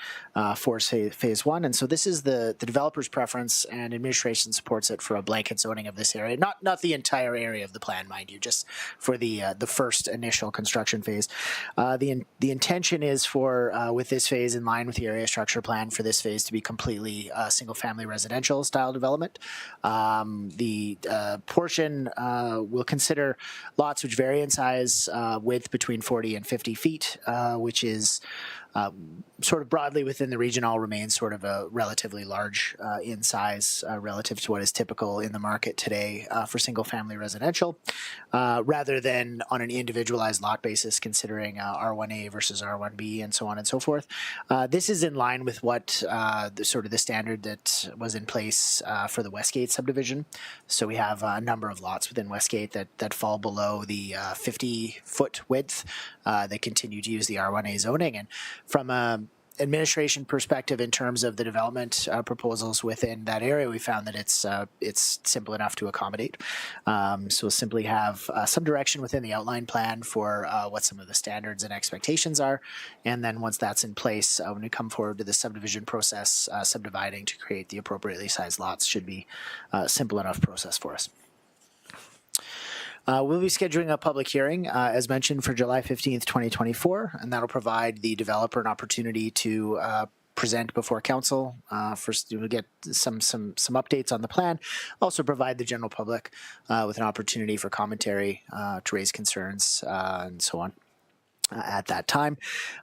for phase one. And so this is the developer's preference, and administration supports it for a blanket zoning of this area. Not the entire area of the plan, mind you, just for the first initial construction phase. The intention is for, with this phase in line with the area structure plan, for this phase to be completely single family residential style development. The portion will consider lots which vary in size, width between 40 and 50 feet, which is sort of broadly within the region, all remains sort of a relatively large in size relative to what is typical in the market today for single family residential, rather than on an individualized lot basis considering R1A versus R1B and so on and so forth. This is in line with what the standard that was in place for the Westgate subdivision. So we have a number of lots within Westgate that fall below the 50-foot width that continue to use the R1A zoning. And from a administration perspective, in terms of the development proposals within that area, we found that it's simple enough to accommodate. So we'll simply have some direction within the outline plan for what some of the standards and expectations are, and then once that's in place, when we come forward to the subdivision process, subdividing to create the appropriately sized lots should be a simple enough process for us. We'll be scheduling a public hearing, as mentioned, for July 15th, 2024, and that'll provide the developer an opportunity to present before council. First, we'll get some updates on the plan. Also provide the general public with an opportunity for commentary to raise concerns and so on. at that time.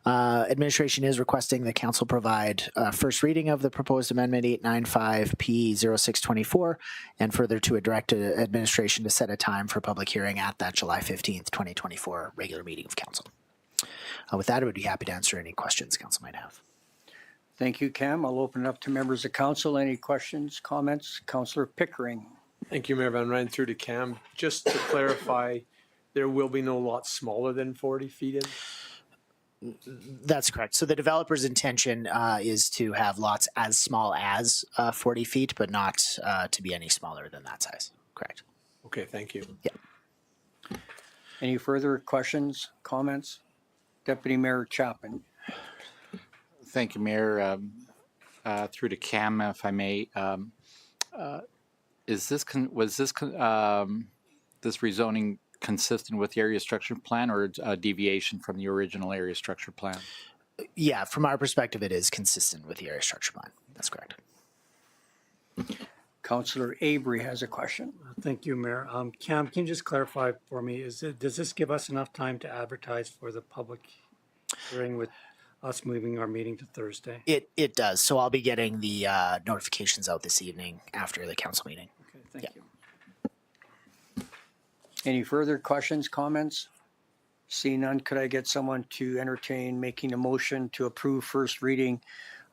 Administration is requesting the council provide first reading of the proposed amendment 895P0624 and further to direct administration to set a time for public hearing at that July 15th, 2024 regular meeting of council. With that, I would be happy to answer any questions council might have. Thank you, Cam. I'll open it up to members of council. Any questions, comments? Councillor Pickering. Thank you, Mayor Van Rijn. Through to Cam. Just to clarify, there will be no lot smaller than 40 feet in? That's correct. So the developer's intention is to have lots as small as 40 feet, but not to be any smaller than that size. Correct. Okay, thank you. Yeah. Any further questions, comments? Deputy Mayor Chapman. Thank you, Mayor. Through to Cam, if I may. Is this this rezoning consistent with the area structure plan or a deviation from the original area structure plan? Yeah, from our perspective, it is consistent with the area structure plan. That's correct. Councillor Avery has a question. Thank you, Mayor. Cam, can you just clarify for me, does this give us enough time to advertise for the public hearing with us moving our meeting to Thursday? It does. So I'll be getting the notifications out this evening after the council meeting. Okay, thank you. Any further questions, comments? See none, could I get someone to entertain making a motion to approve first reading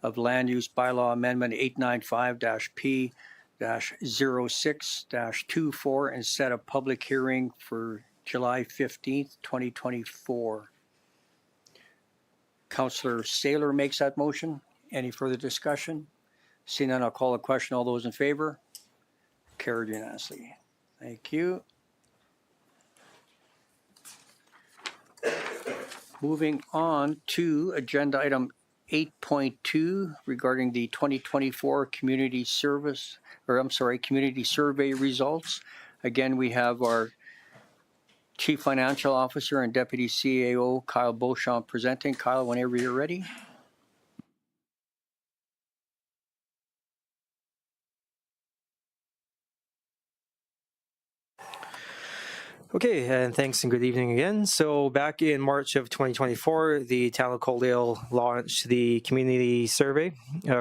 of Land Use Bylaw Amendment 895-P-06-24 and set a public hearing for July 15th, 2024? Councillor Saylor makes that motion. Any further discussion? Seeing none, I'll call a question. All those in favor? Carried unanimously. Thank you. Moving on to agenda item 8.2 regarding the 2024 community survey results. Again, we have our Chief Financial Officer and Deputy CAO Kyle Beauchamp presenting. Kyle, whenever you're ready. Okay, and thanks and good evening again. So back in March of 2024, the town of Coaldale launched the community survey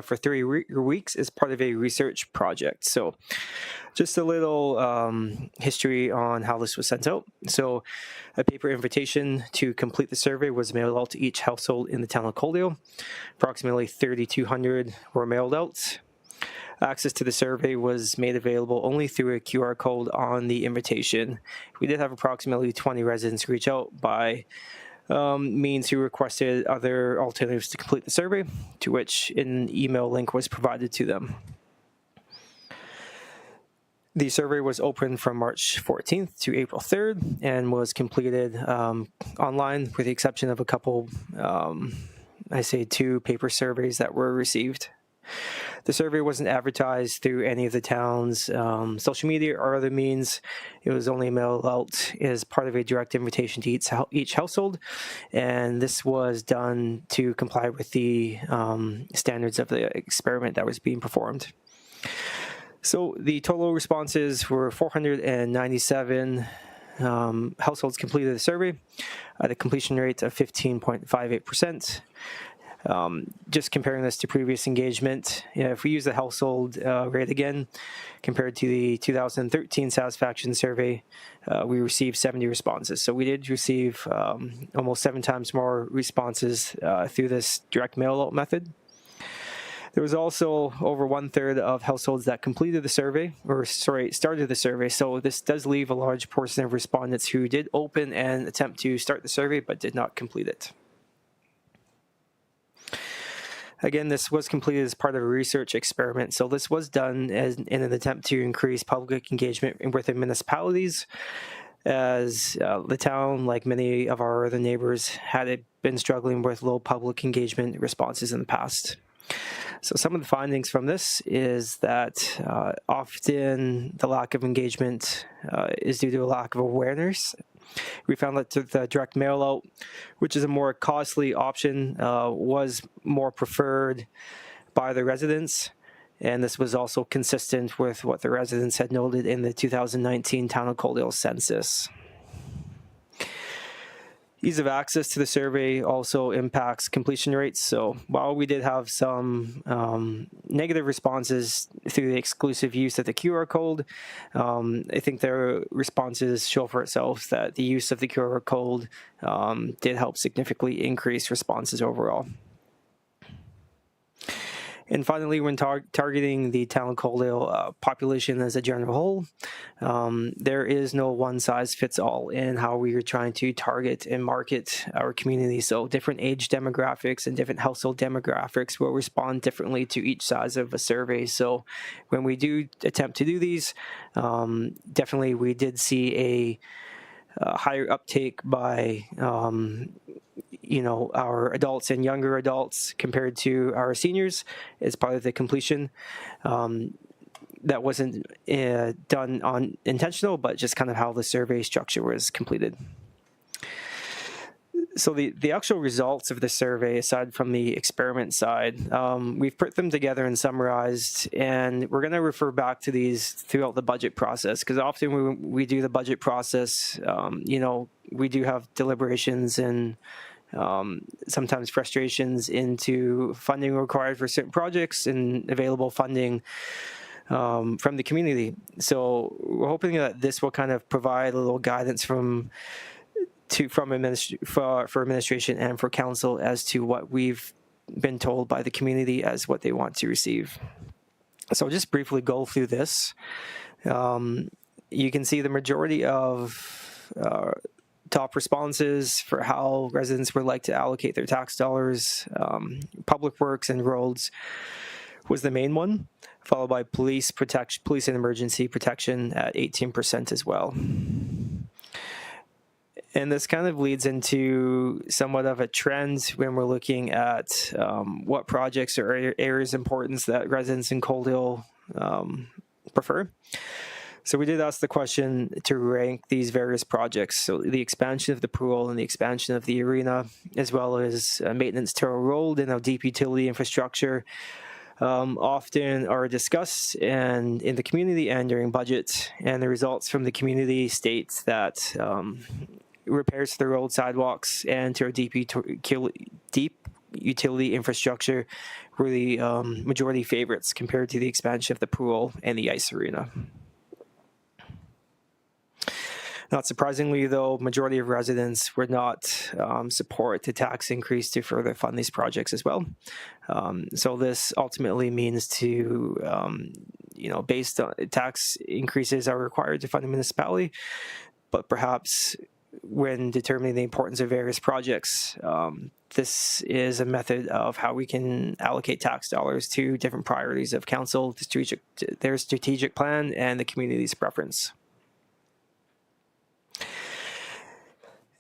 for 3 weeks as part of a research project. So just a little history on how this was sent out. So a paper invitation to complete the survey was mailed out to each household in the town of Coaldale. Approximately 3,200 were mailed out. Access to the survey was made available only through a QR code on the invitation. We did have approximately 20 residents reach out by means who requested other alternatives to complete the survey, to which an email link was provided to them. The survey was open from March 14th to April 3rd and was completed online with the exception of a couple, 2 paper surveys that were received. The survey wasn't advertised through any of the town's social media or other means. It was only mailed out as part of a direct invitation to each household, and this was done to comply with the standards of the experiment that was being performed. So the total responses were 497 households completed the survey at a completion rate of 15.58%. Just comparing this to previous engagement, if we use the household rate again, compared to the 2013 satisfaction survey, we received 70 responses. So we did receive almost 7 times more responses through this direct mail out method. There was also over 1/3 of households that completed the survey, started the survey. So this does leave a large portion of respondents who did open and attempt to start the survey, but did not complete it. Again, this was completed as part of a research experiment. So this was done in an attempt to increase public engagement with municipalities, as the town, like many of our other neighbors, had been struggling with low public engagement responses in the past. So some of the findings from this is that often the lack of engagement is due to a lack of awareness. We found that the direct mail out, which is a more costly option, was more preferred by the residents. And this was also consistent with what the residents had noted in the 2019 Town of Coaldale census. Ease of access to the survey also impacts completion rates. So while we did have some negative responses through the exclusive use of the QR code, I think their responses show for itself that the use of the QR code did help significantly increase responses overall. And finally, when targeting the town of Coaldale population as a general whole, there is no one-size-fits-all in how we are trying to target and market our community. So different age demographics and different household demographics will respond differently to each size of a survey. So when we do attempt to do these, definitely we did see a higher uptake by our adults and younger adults compared to our seniors as part of the completion. That wasn't done on intentional, but just kind of how the survey structure was completed. So the actual results of the survey, aside from the experiment side, we've put them together and summarized, and we're going to refer back to these throughout the budget process, because often when we do the budget process, we do have deliberations and sometimes frustrations into funding required for certain projects and available funding from the community. So we're hoping that this will kind of provide a little guidance for administration and for council as to what we've been told by the community as what they want to receive. So I'll just briefly go through this. You can see the majority of top responses for how residents would like to allocate their tax dollars. Public works and roads was the main one, followed by police and emergency protection at 18% as well. And this kind of leads into somewhat of a trend when we're looking at what projects or areas of importance that residents in Coaldale prefer. So we did ask the question to rank these various projects. So the expansion of the pool and the expansion of the arena, as well as maintenance to our road and our deep utility infrastructure, often are discussed and in the community and during budget. And the results from the community states that repairs to the road, sidewalks, and to our deep utility infrastructure were the majority favorites compared to the expansion of the pool and the ice arena. Not surprisingly, though, majority of residents would not support the tax increase to further fund these projects as well. So this ultimately means to, based on tax increases are required to fund a municipality, but perhaps when determining the importance of various projects, this is a method of how we can allocate tax dollars to different priorities of council, their strategic plan, and the community's preference.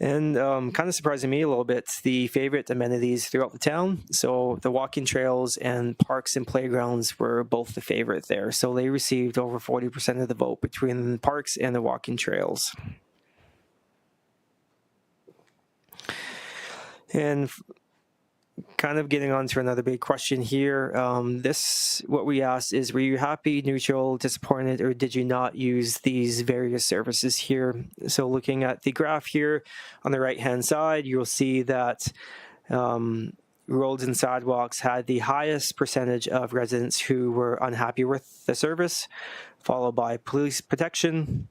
And kind of surprising me a little bit, the favorite amenities throughout the town. So the walking trails and parks and playgrounds were both the favorite there. So they received over 40% of the vote between the parks and the walking trails. And kind of getting on to another big question here. What we asked is, were you happy, neutral, disappointed, or did you not use these various services here? So looking at the graph here on the right-hand side, you'll see that roads and sidewalks had the highest percentage of residents who were unhappy with the service, followed by police protection,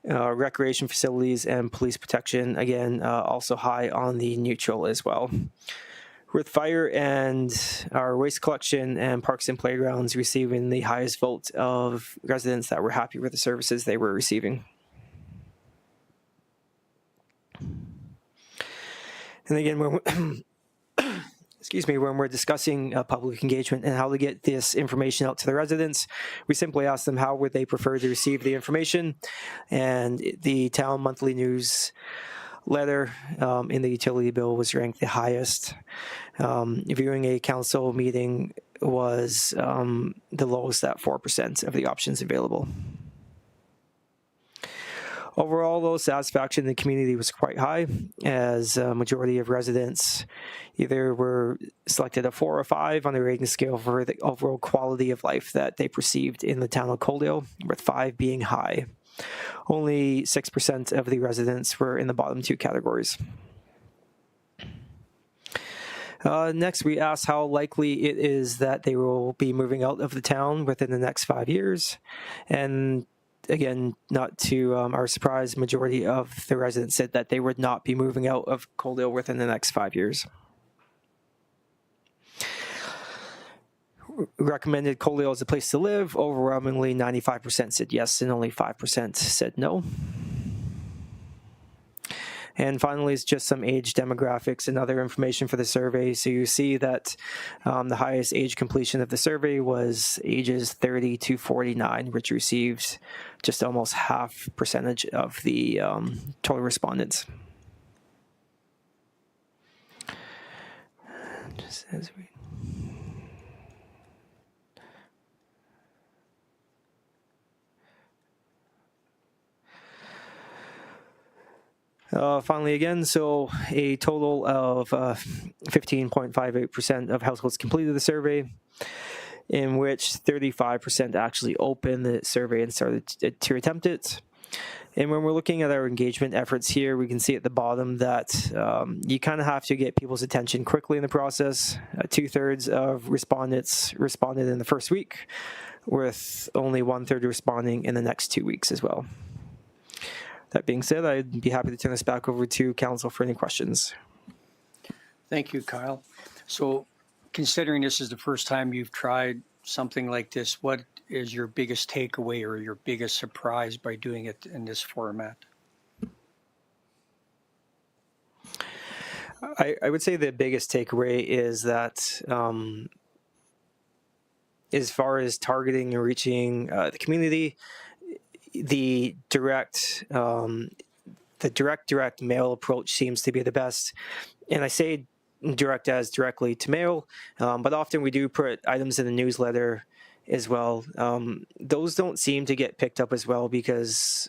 recreation facilities, and police protection, again, also high on the neutral as well. With fire and our waste collection and parks and playgrounds receiving the highest vote of residents that were happy with the services they were receiving. And again, when we're discussing public engagement and how to get this information out to the residents, we simply ask them how would they prefer to receive the information. And the town monthly news letter in the utility bill was ranked the highest. Viewing a council meeting was the lowest at 4% of the options available. Overall, though, satisfaction in the community was quite high, as a majority of residents either were selected a 4 or 5 on the rating scale for the overall quality of life that they perceived in the town of Coaldale, with 5 being high. only 6% of the residents were in the bottom two categories. Next, we asked how likely it is that they will be moving out of the town within the next 5 years. And again, not to our surprise, majority of the residents said that they would not be moving out of Coaldale within the next 5 years. Recommended Coaldale as a place to live. Overwhelmingly, 95% said yes, and only 5% said no. And finally, it's just some age demographics and other information for the survey. So you see that the highest age completion of the survey was ages 30 to 49, which received just almost half percentage of the total respondents. Just as we... Finally, again, so a total of 15.58% of households completed the survey, in which 35% actually opened the survey and started to attempt it. And when we're looking at our engagement efforts here, we can see at the bottom that you kind of have to get people's attention quickly in the process. 2/3 of respondents responded in the first week, with only 1/3 responding in the next 2 weeks as well. That being said, I'd be happy to turn this back over to council for any questions. Thank you, Kyle. So considering this is the first time you've tried something like this, what is your biggest takeaway or your biggest surprise by doing it in this format? I would say the biggest takeaway is that as far as targeting and reaching the community, the direct mail approach seems to be the best. And I say direct as directly to mail, but often we do put items in the newsletter as well. Those don't seem to get picked up as well because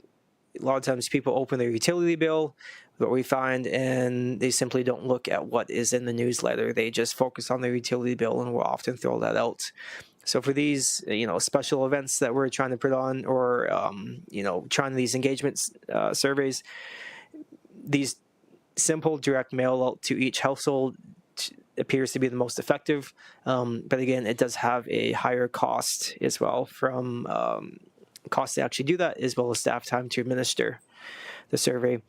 a lot of times people open their utility bill, what we find, and they simply don't look at what is in the newsletter. They just focus on their utility bill and will often throw that out. So for these, special events that we're trying to put on, or trying these engagements surveys, these simple direct mail out to each household appears to be the most effective. But again, it does have a higher cost as well, from cost to actually do that, as well as staff time to administer the survey.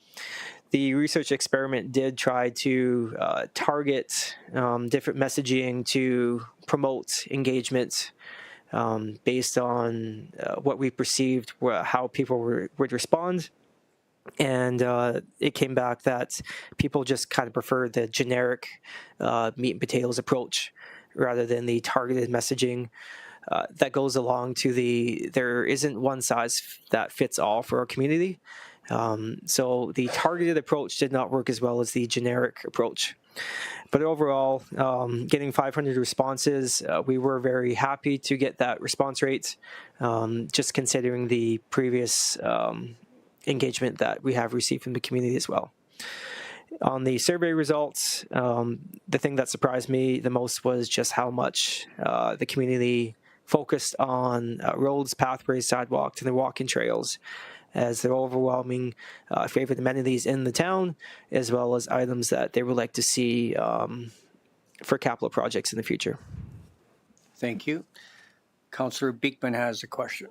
The research experiment did try to target different messaging to promote engagement based on what we perceived how people would respond. And it came back that people just kind of prefer the generic meat and potatoes approach rather than the targeted messaging that goes along to there isn't one size that fits all for our community. So the targeted approach did not work as well as the generic approach. But overall, getting 500 responses, we were very happy to get that response rate, just considering the previous engagement that we have received from the community as well. On the survey results, the thing that surprised me the most was just how much the community focused on roads, pathways, sidewalks, and the walking trails as their overwhelming favorite amenities in the town, as well as items that they would like to see for capital projects in the future. Thank you. Councillor Beekman has a question.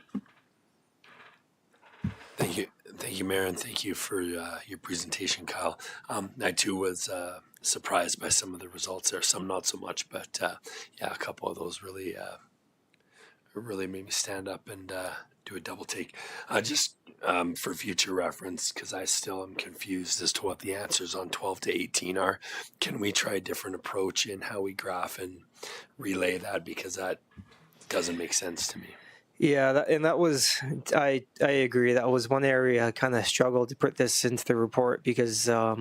Thank you, Mayor, and thank you for your presentation, Kyle. I too was surprised by some of the results there, some not so much, but a couple of those really made me stand up and do a double take. Just for future reference, because I still am confused as to what the answers on 12 to 18 are. Can we try a different approach in how we graph and relay that? Because that doesn't make sense to me. Yeah, that was, I agree. That was one area I kind of struggled to put this into the report because I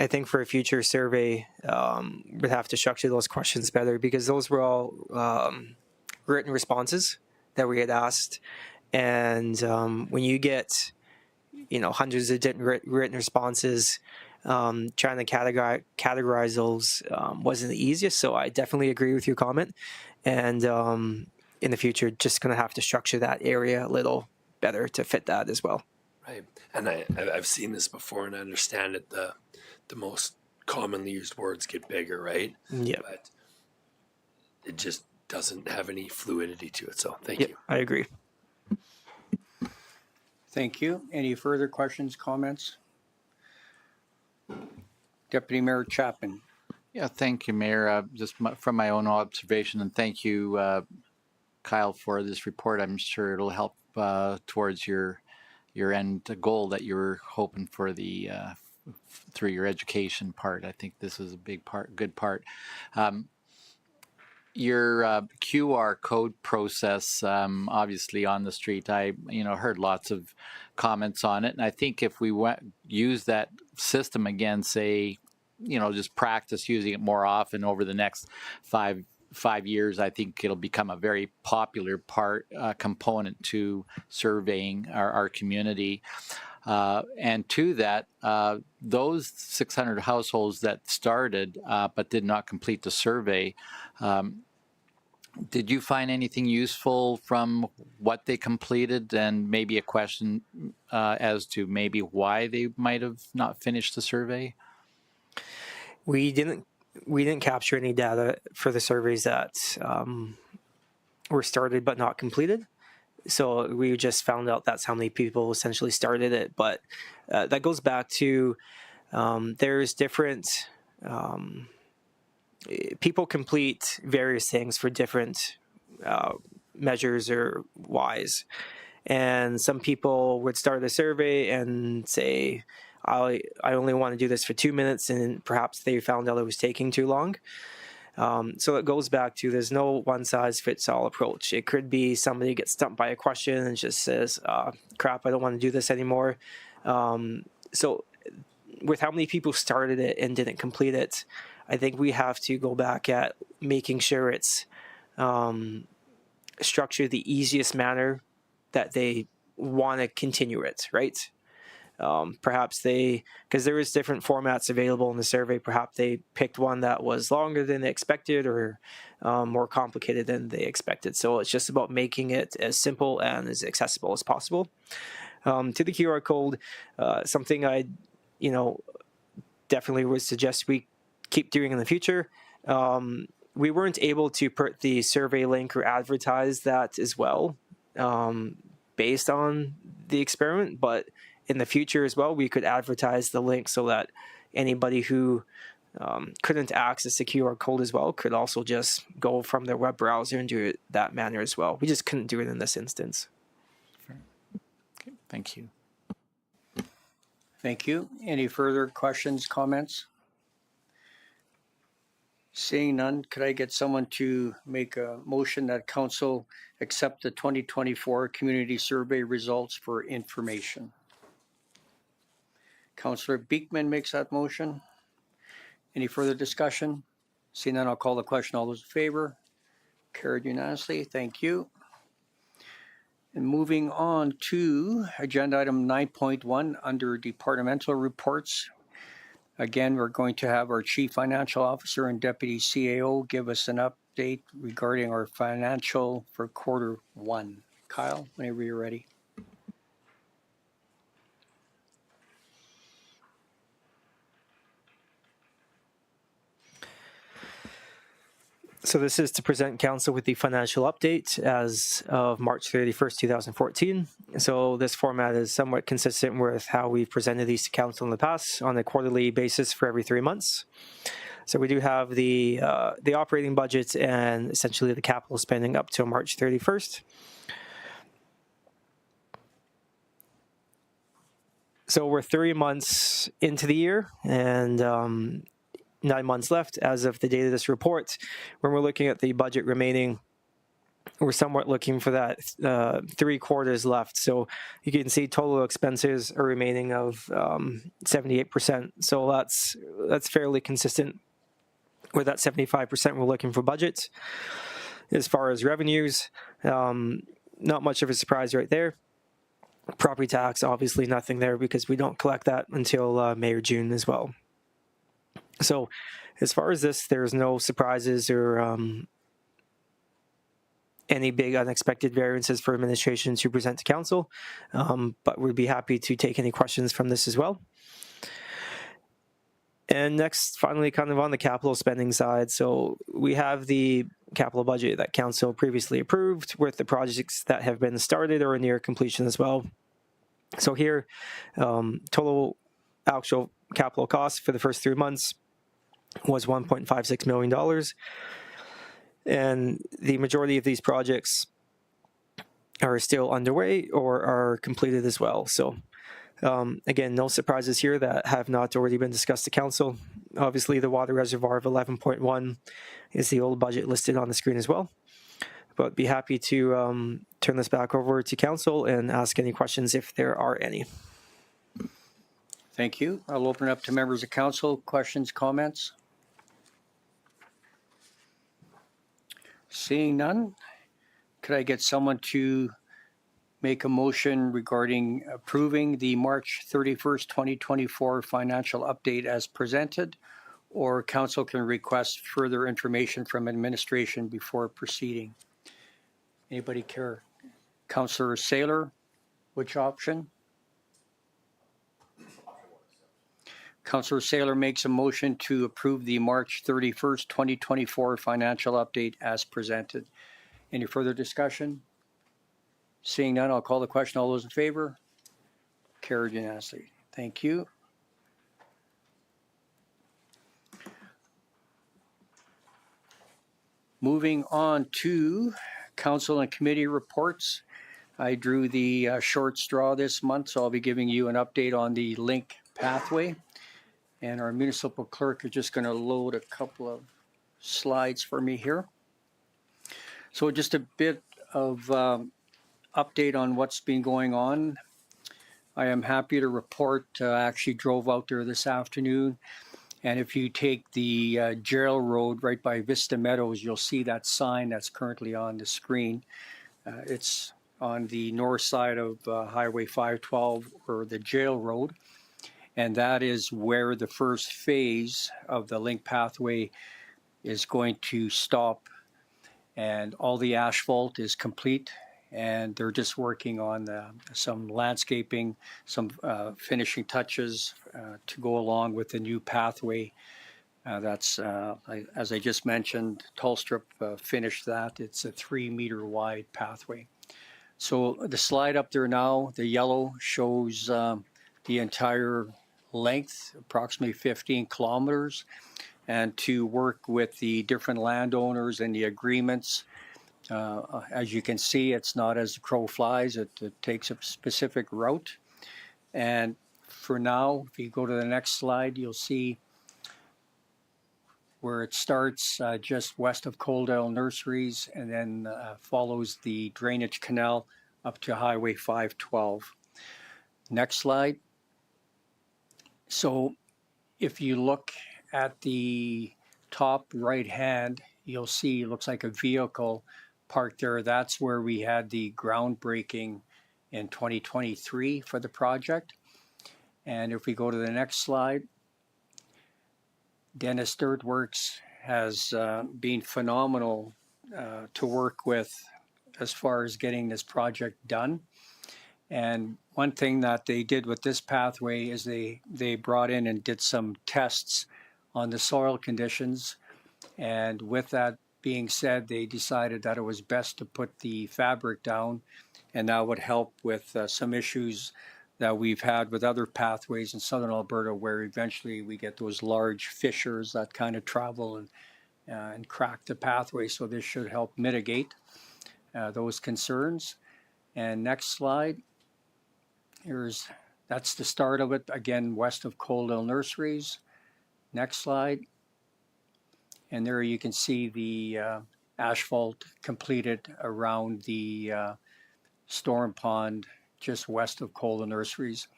think for a future survey, we'd have to structure those questions better because those were all written responses that we had asked. And when you get, hundreds of different written responses, trying to categorize those wasn't the easiest. So I definitely agree with your comment. And in the future, just going to have to structure that area a little better to fit that as well. Right. And I've seen this before and I understand it. The most commonly used words get bigger, right? Yeah. But it just doesn't have any fluidity to it. So thank Yep, you. I agree. Thank you. Any further questions, comments? Deputy Mayor Chapman. Yeah, thank you, Mayor. From my own observation, and thank you, Kyle, for this report. I'm sure it'll help towards your end goal that you're hoping for the through your education part. I think this is a big part, good part. Your QR code process, obviously on the street, I heard lots of comments on it, and I think if we use that system again, say, just practice using it more often over the next five years, I think it'll become a very popular component to surveying our community. And to that, those 600 households that started but did not complete the survey, did you find anything useful from what they completed, and maybe a question as to maybe why they might have not finished the survey? We didn't capture any data for the surveys that were started but not completed. So we just found out that's how many people essentially started it. But that goes back to there's different people complete various things for different measures or whys. And some people would start a survey and say, I only want to do this for 2 minutes, and perhaps they found out it was taking too long. So it goes back to there's no one-size-fits-all approach. It could be somebody gets stumped by a question and just says, crap, I don't want to do this anymore. So with how many people started it and didn't complete it, I think we have to go back at making sure it's structured the easiest manner that they want to continue it, right? Perhaps because there is different formats available in the survey, perhaps they picked one that was longer than they expected or more complicated than they expected. So it's just about making it as simple and as accessible as possible. To the QR code, something I, definitely would suggest we keep doing in the future. We weren't able to put the survey link or advertise that as well based on the experiment, but in the future as well, we could advertise the link so that anybody who couldn't access the QR code as well could also just go from their web browser and do it that manner as well. We just couldn't do it in this instance. Okay, thank you. Thank you. Any further questions, comments? Seeing none, could I get someone to make a motion that council accept the 2024 community survey results for information? Councillor Beekman makes that motion. Any further discussion? Seeing none, I'll call the question. All those in favor? Carried unanimously. Thank you. And moving on to agenda item 9.1 under departmental reports. Again, we're going to have our Chief Financial Officer and Deputy CAO give us an update regarding our financial for quarter one. Kyle, whenever you're ready. So this is to present council with the financial update as of March 31st, 2014. So this format is somewhat consistent with how we've presented these to council in the past on a quarterly basis for every 3 months. So we do have the operating budget and essentially the capital spending up to March 31st. So we're 3 months into the year, and 9 months left as of the date of this report. When we're looking at the budget remaining, we're somewhat looking for that 3 quarters left. So you can see total expenses are remaining of 78%. So that's fairly consistent with that 75% we're looking for budget. As far as revenues, not much of a surprise right there. Property tax, obviously nothing there because we don't collect that until May or June as well. So as far as this, there's no surprises or any big unexpected variances for administration to present to council, but we'd be happy to take any questions from this as well. And next, finally, kind of on the capital spending side. So we have the capital budget that council previously approved with the projects that have been started or near completion as well. So here, total actual capital costs for the first 3 months was $1.56 million. And the majority of these projects are still underway or are completed as well. So again, no surprises here that have not already been discussed to council. Obviously, the water reservoir of 11.1 is the old budget listed on the screen as well. But be happy to turn this back over to council and ask any questions if there are any. Thank you. I'll open it up to members of council. Questions, comments? Seeing none, could I get someone to make a motion regarding approving the March 31st, 2024 financial update as presented, or council can request further information from administration before proceeding? Anybody care? Councillor Saylor, which option? Councillor Saylor makes a motion to approve the March 31st, 2024 financial update as presented. Any further discussion? Seeing none, I'll call the question. All those in favor? Carried unanimously. Thank you. Moving on to council and committee reports. I drew the short straw this month, so I'll be giving you an update on the link pathway. And our municipal clerk is just going to load a couple of slides for me here. So just a bit of update on what's been going on. I am happy to report, I actually drove out there this afternoon, and if you take the Gerald Road right by Vista Meadows, you'll see that sign that's currently on the screen. It's on the north side of Highway 512 or the Jail Road, and that is where the first phase of the link pathway is going to stop, and all the asphalt is complete. And they're just working on some landscaping, some finishing touches to go along with the new pathway. That's, as I just mentioned, Tallstrip finished that. It's a 3-meter wide pathway. So the slide up there now, the yellow shows the entire length, approximately 15 kilometers. And to work with the different landowners and the agreements, as you can see, it's not as the crow flies. It takes a specific route. And for now, if you go to the next slide, you'll see where it starts just west of Coaldale Nurseries and then follows the drainage canal up to Highway 512. Next slide. So if you look at the top right hand, you'll see it looks like a vehicle parked there. That's where we had the groundbreaking in 2023 for the project. And if we go to the next slide, Dennis Dirtworks has been phenomenal to work with as far as getting this project done. And one thing that they did with this pathway is they brought in and did some tests on the soil conditions. And with that being said, they decided that it was best to put the fabric down, and that would help with some issues that we've had with other pathways in southern Alberta, where eventually we get those large fissures that kind of travel and crack the pathway. So this should help mitigate those concerns. And next slide. That's the start of it, again, west of Coaldale Nurseries. Next slide. And there you can see the asphalt completed around the storm pond just west of Coaldale Nurseries.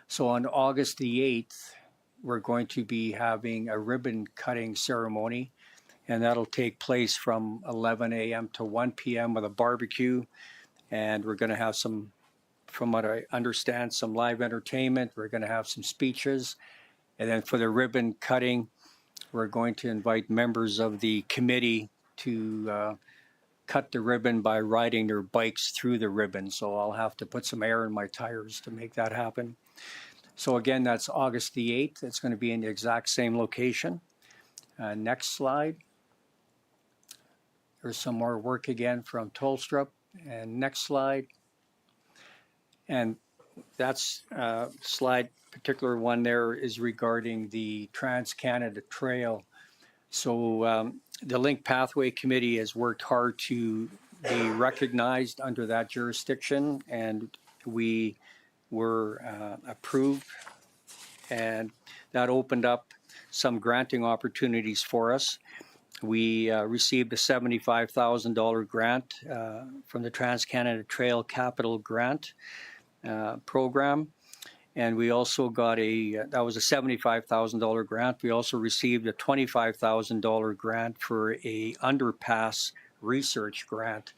So on August the 8th, we're going to be having a ribbon cutting ceremony, and that'll take place from 11 a.m. to 1 p.m. with a barbecue. And we're going to have some, from what I understand, some live entertainment. We're going to have some speeches. And then for the ribbon cutting, we're going to invite members of the committee to cut the ribbon by riding their bikes through the ribbon. So I'll have to put some air in my tires to make that happen. So again, that's August the 8th. It's going to be in the exact same location. Next slide. There's some more work again from Tolstrup. And next slide. And that's slide, particular one there is regarding the Trans-Canada Trail. So the Link Pathway Committee has worked hard to be recognized under that jurisdiction, and we were approved, and that opened up some granting opportunities for us. We received a $75,000 grant from the Trans-Canada Trail Capital Grant program. And we also got that was a $75,000 grant. We also received a $25,000 grant for a underpass research grant.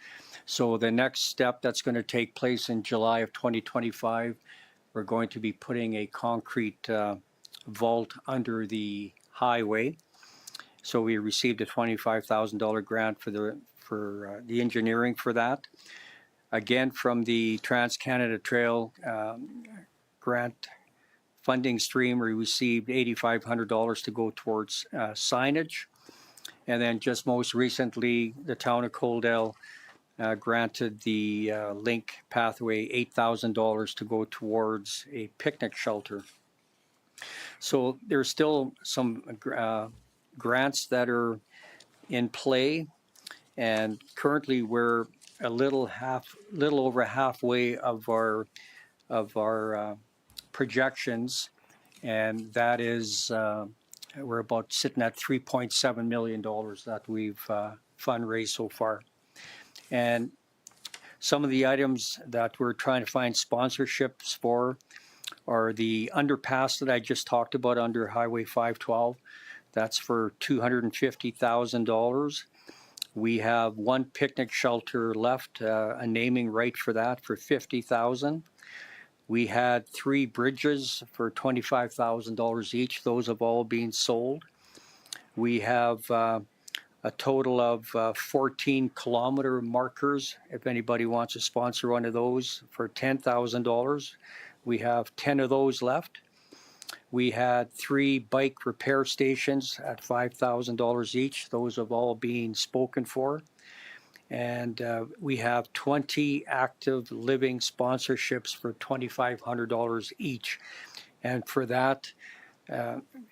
So the next step that's going to take place in July of 2025, we're going to be putting a concrete vault under the highway. So we received a $25,000 grant for the engineering for that. Again, from the Trans-Canada Trail grant funding stream, we received $8,500 to go towards signage. And then just most recently, the town of Coaldale granted the Link Pathway $8,000 to go towards a picnic shelter. So there's still some grants that are in play, and currently we're a little over halfway of our projections, and that is we're about sitting at $3.7 million that we've fundraised so far. And some of the items that we're trying to find sponsorships for are the underpass that I just talked about under Highway 512. That's for $250,000. We have one picnic shelter left, a naming right for that for $50,000. We had 3 bridges for $25,000 each. Those have all been sold. We have a total of 14 kilometer markers. If anybody wants to sponsor one of those for $10,000, we have 10 of those left. We had 3 bike repair stations at $5,000 each. Those have all been spoken for. And we have 20 active living sponsorships for $2,500 each. And for that,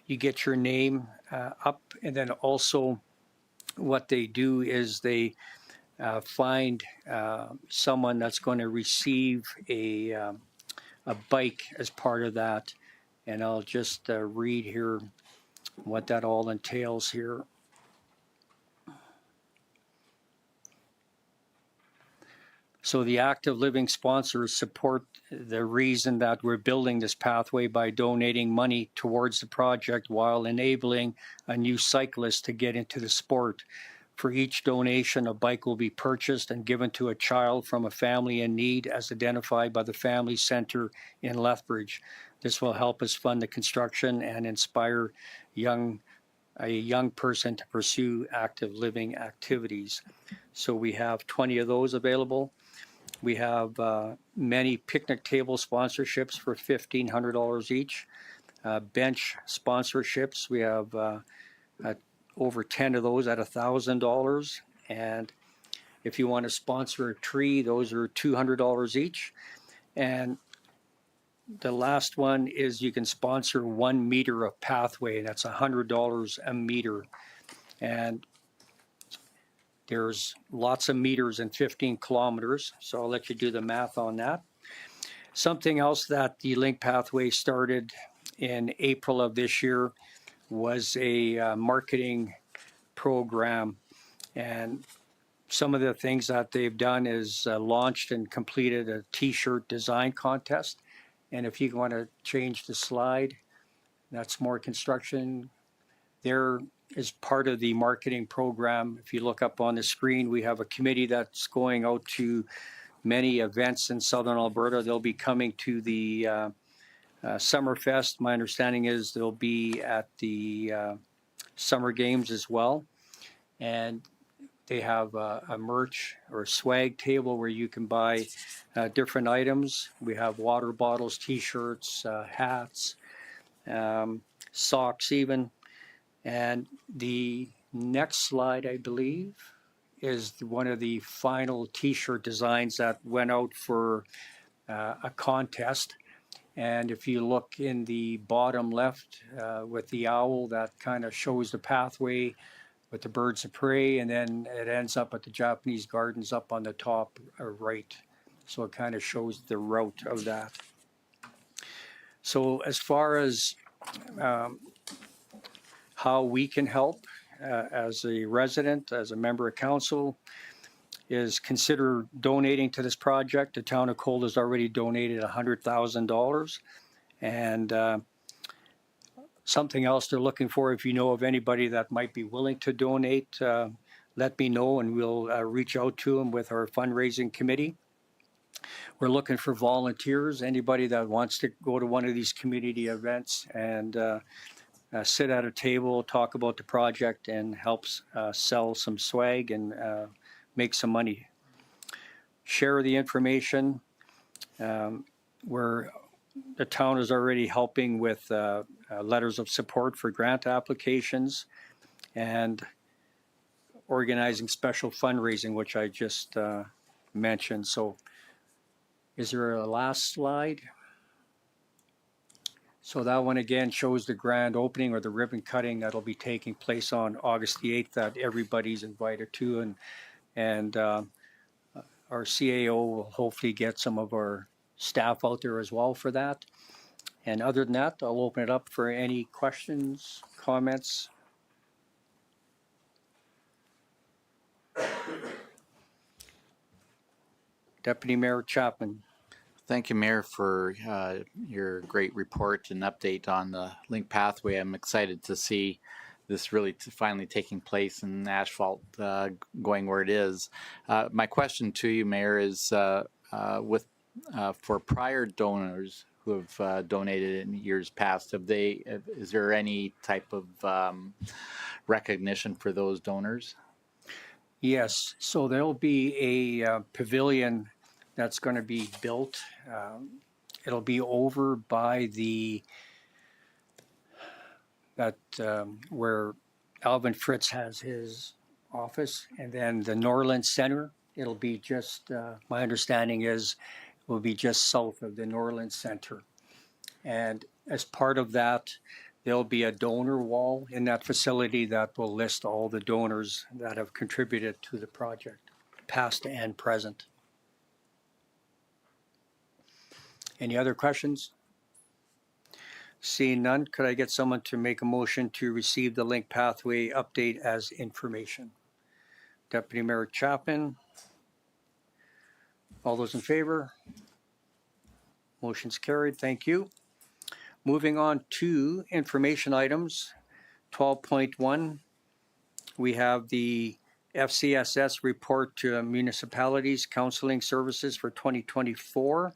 you get your name up. And then also what they do is they find someone that's going to receive a bike as part of that. And I'll just read here what that all entails here. So the active living sponsors support the reason that we're building this pathway by donating money towards the project while enabling a new cyclist to get into the sport. For each donation, a bike will be purchased and given to a child from a family in need as identified by the Family Center in Lethbridge. This will help us fund the construction and inspire a young person to pursue active living activities. So we have 20 of those available. We have many picnic table sponsorships for $1,500 each. Bench sponsorships, we have over 10 of those at $1,000. And if you want to sponsor a tree, those are $200 each. And the last one is you can sponsor 1 meter of pathway. That's $100 a meter. And there's lots of meters in 15 kilometers, so I'll let you do the math on that. Something else that the Link Pathway started in April of this year was a marketing program. And some of the things that they've done is launched and completed a t-shirt design contest. And if you want to change the slide, that's more construction. There is part of the marketing program. If you look up on the screen, we have a committee that's going out to many events in Southern Alberta. They'll be coming to the Summerfest. My understanding is they'll be at the Summer Games as well. And they have a merch or swag table where you can buy different items. We have water bottles, t-shirts, hats, socks even. And the next slide, I believe, is one of the final t-shirt designs that went out for a contest. And if you look in the bottom left with the owl, that kind of shows the pathway with the birds of prey, and then it ends up at the Japanese gardens up on the top right. So it kind of shows the route of that. So as far as how we can help as a resident, as a member of council, is consider donating to this project. The town of Cole has already donated $100,000. And something else they're looking for, if you know of anybody that might be willing to donate, let me know and we'll reach out to them with our fundraising committee. We're looking for volunteers, anybody that wants to go to one of these community events and sit at a table, talk about the project, and helps sell some swag and make some money. Share the information. Where the town is already helping with letters of support for grant applications and organizing special fundraising, which I just mentioned. So is there a last slide? So that one again shows the grand opening or the ribbon cutting that'll be taking place on August the 8th that everybody's invited to, and our CAO will hopefully get some of our staff out there as well for that. And other than that, I'll open it up for any questions, comments. Deputy Mayor Chapman. Thank you, Mayor, for your great report and update on the link pathway. I'm excited to see this really finally taking place and asphalt going where it is. My question to you, Mayor, is for prior donors who have donated in years past, is there any type of recognition for those donors? Yes, so there'll be a pavilion that's going to be built. It'll be over by where Alvin Fritz has his office, and then the Norland Center. It'll be just, my understanding is, will be just south of the Norland Center. And as part of that, there'll be a donor wall in that facility that will list all the donors that have contributed to the project, past and present. Any other questions? Seeing none, could I get someone to make a motion to receive the link pathway update as information? Deputy Mayor Chapman. All those in favor? Motion's carried. Thank you. Moving on to information items. 12.1, we have the FCSS report to municipalities counseling services for 2024.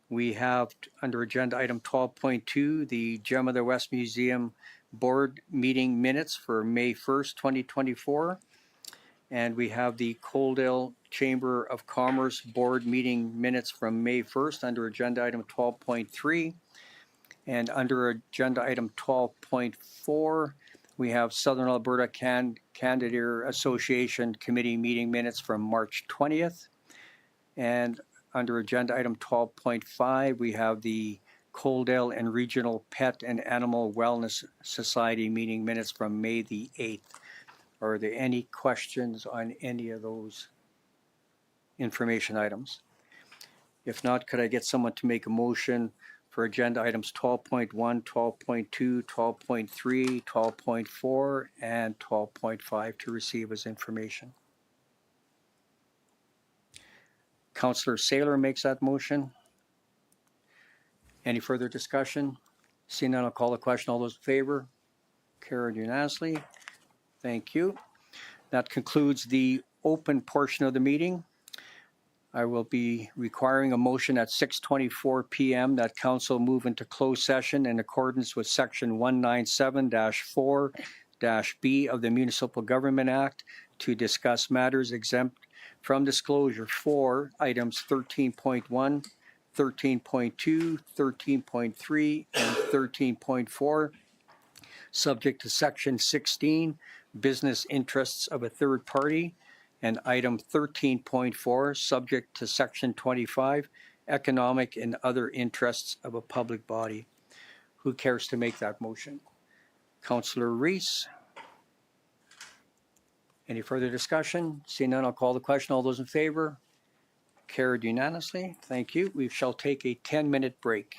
We have under agenda item 12.2, the Gem of the West Museum board meeting minutes for May 1st, 2024. And we have the Coaldale Chamber of Commerce board meeting minutes from May 1st under agenda item 12.3. And under agenda item 12.4, we have Southern Alberta Candidate Association committee meeting minutes from March 20th. And under agenda item 12.5, we have the Coaldale and Regional Pet and Animal Wellness Society meeting minutes from May the 8th. Are there any questions on any of those information items? If not, could I get someone to make a motion for agenda items 12.1, 12.2, 12.3, 12.4, and 12.5 to receive as information? Councillor Saylor makes that motion. Any further discussion? Seeing none, I'll call the question. All those in favor? Carried unanimously. Thank you. That concludes the open portion of the meeting. I will be requiring a motion at 6:24 p.m. that council move into closed session in accordance with section 197-4-B of the Municipal Government Act to discuss matters exempt from disclosure for items 13.1, 13.2, 13.3, and 13.4, subject to Section 16, business interests of a third party, and item 13.4, subject to Section 25, economic and other interests of a public body. Who cares to make that motion? Councillor Reese. Any further discussion? Seeing none, I'll call the question. All those in favor? Carried unanimously. Thank you. We shall take a 10-minute break.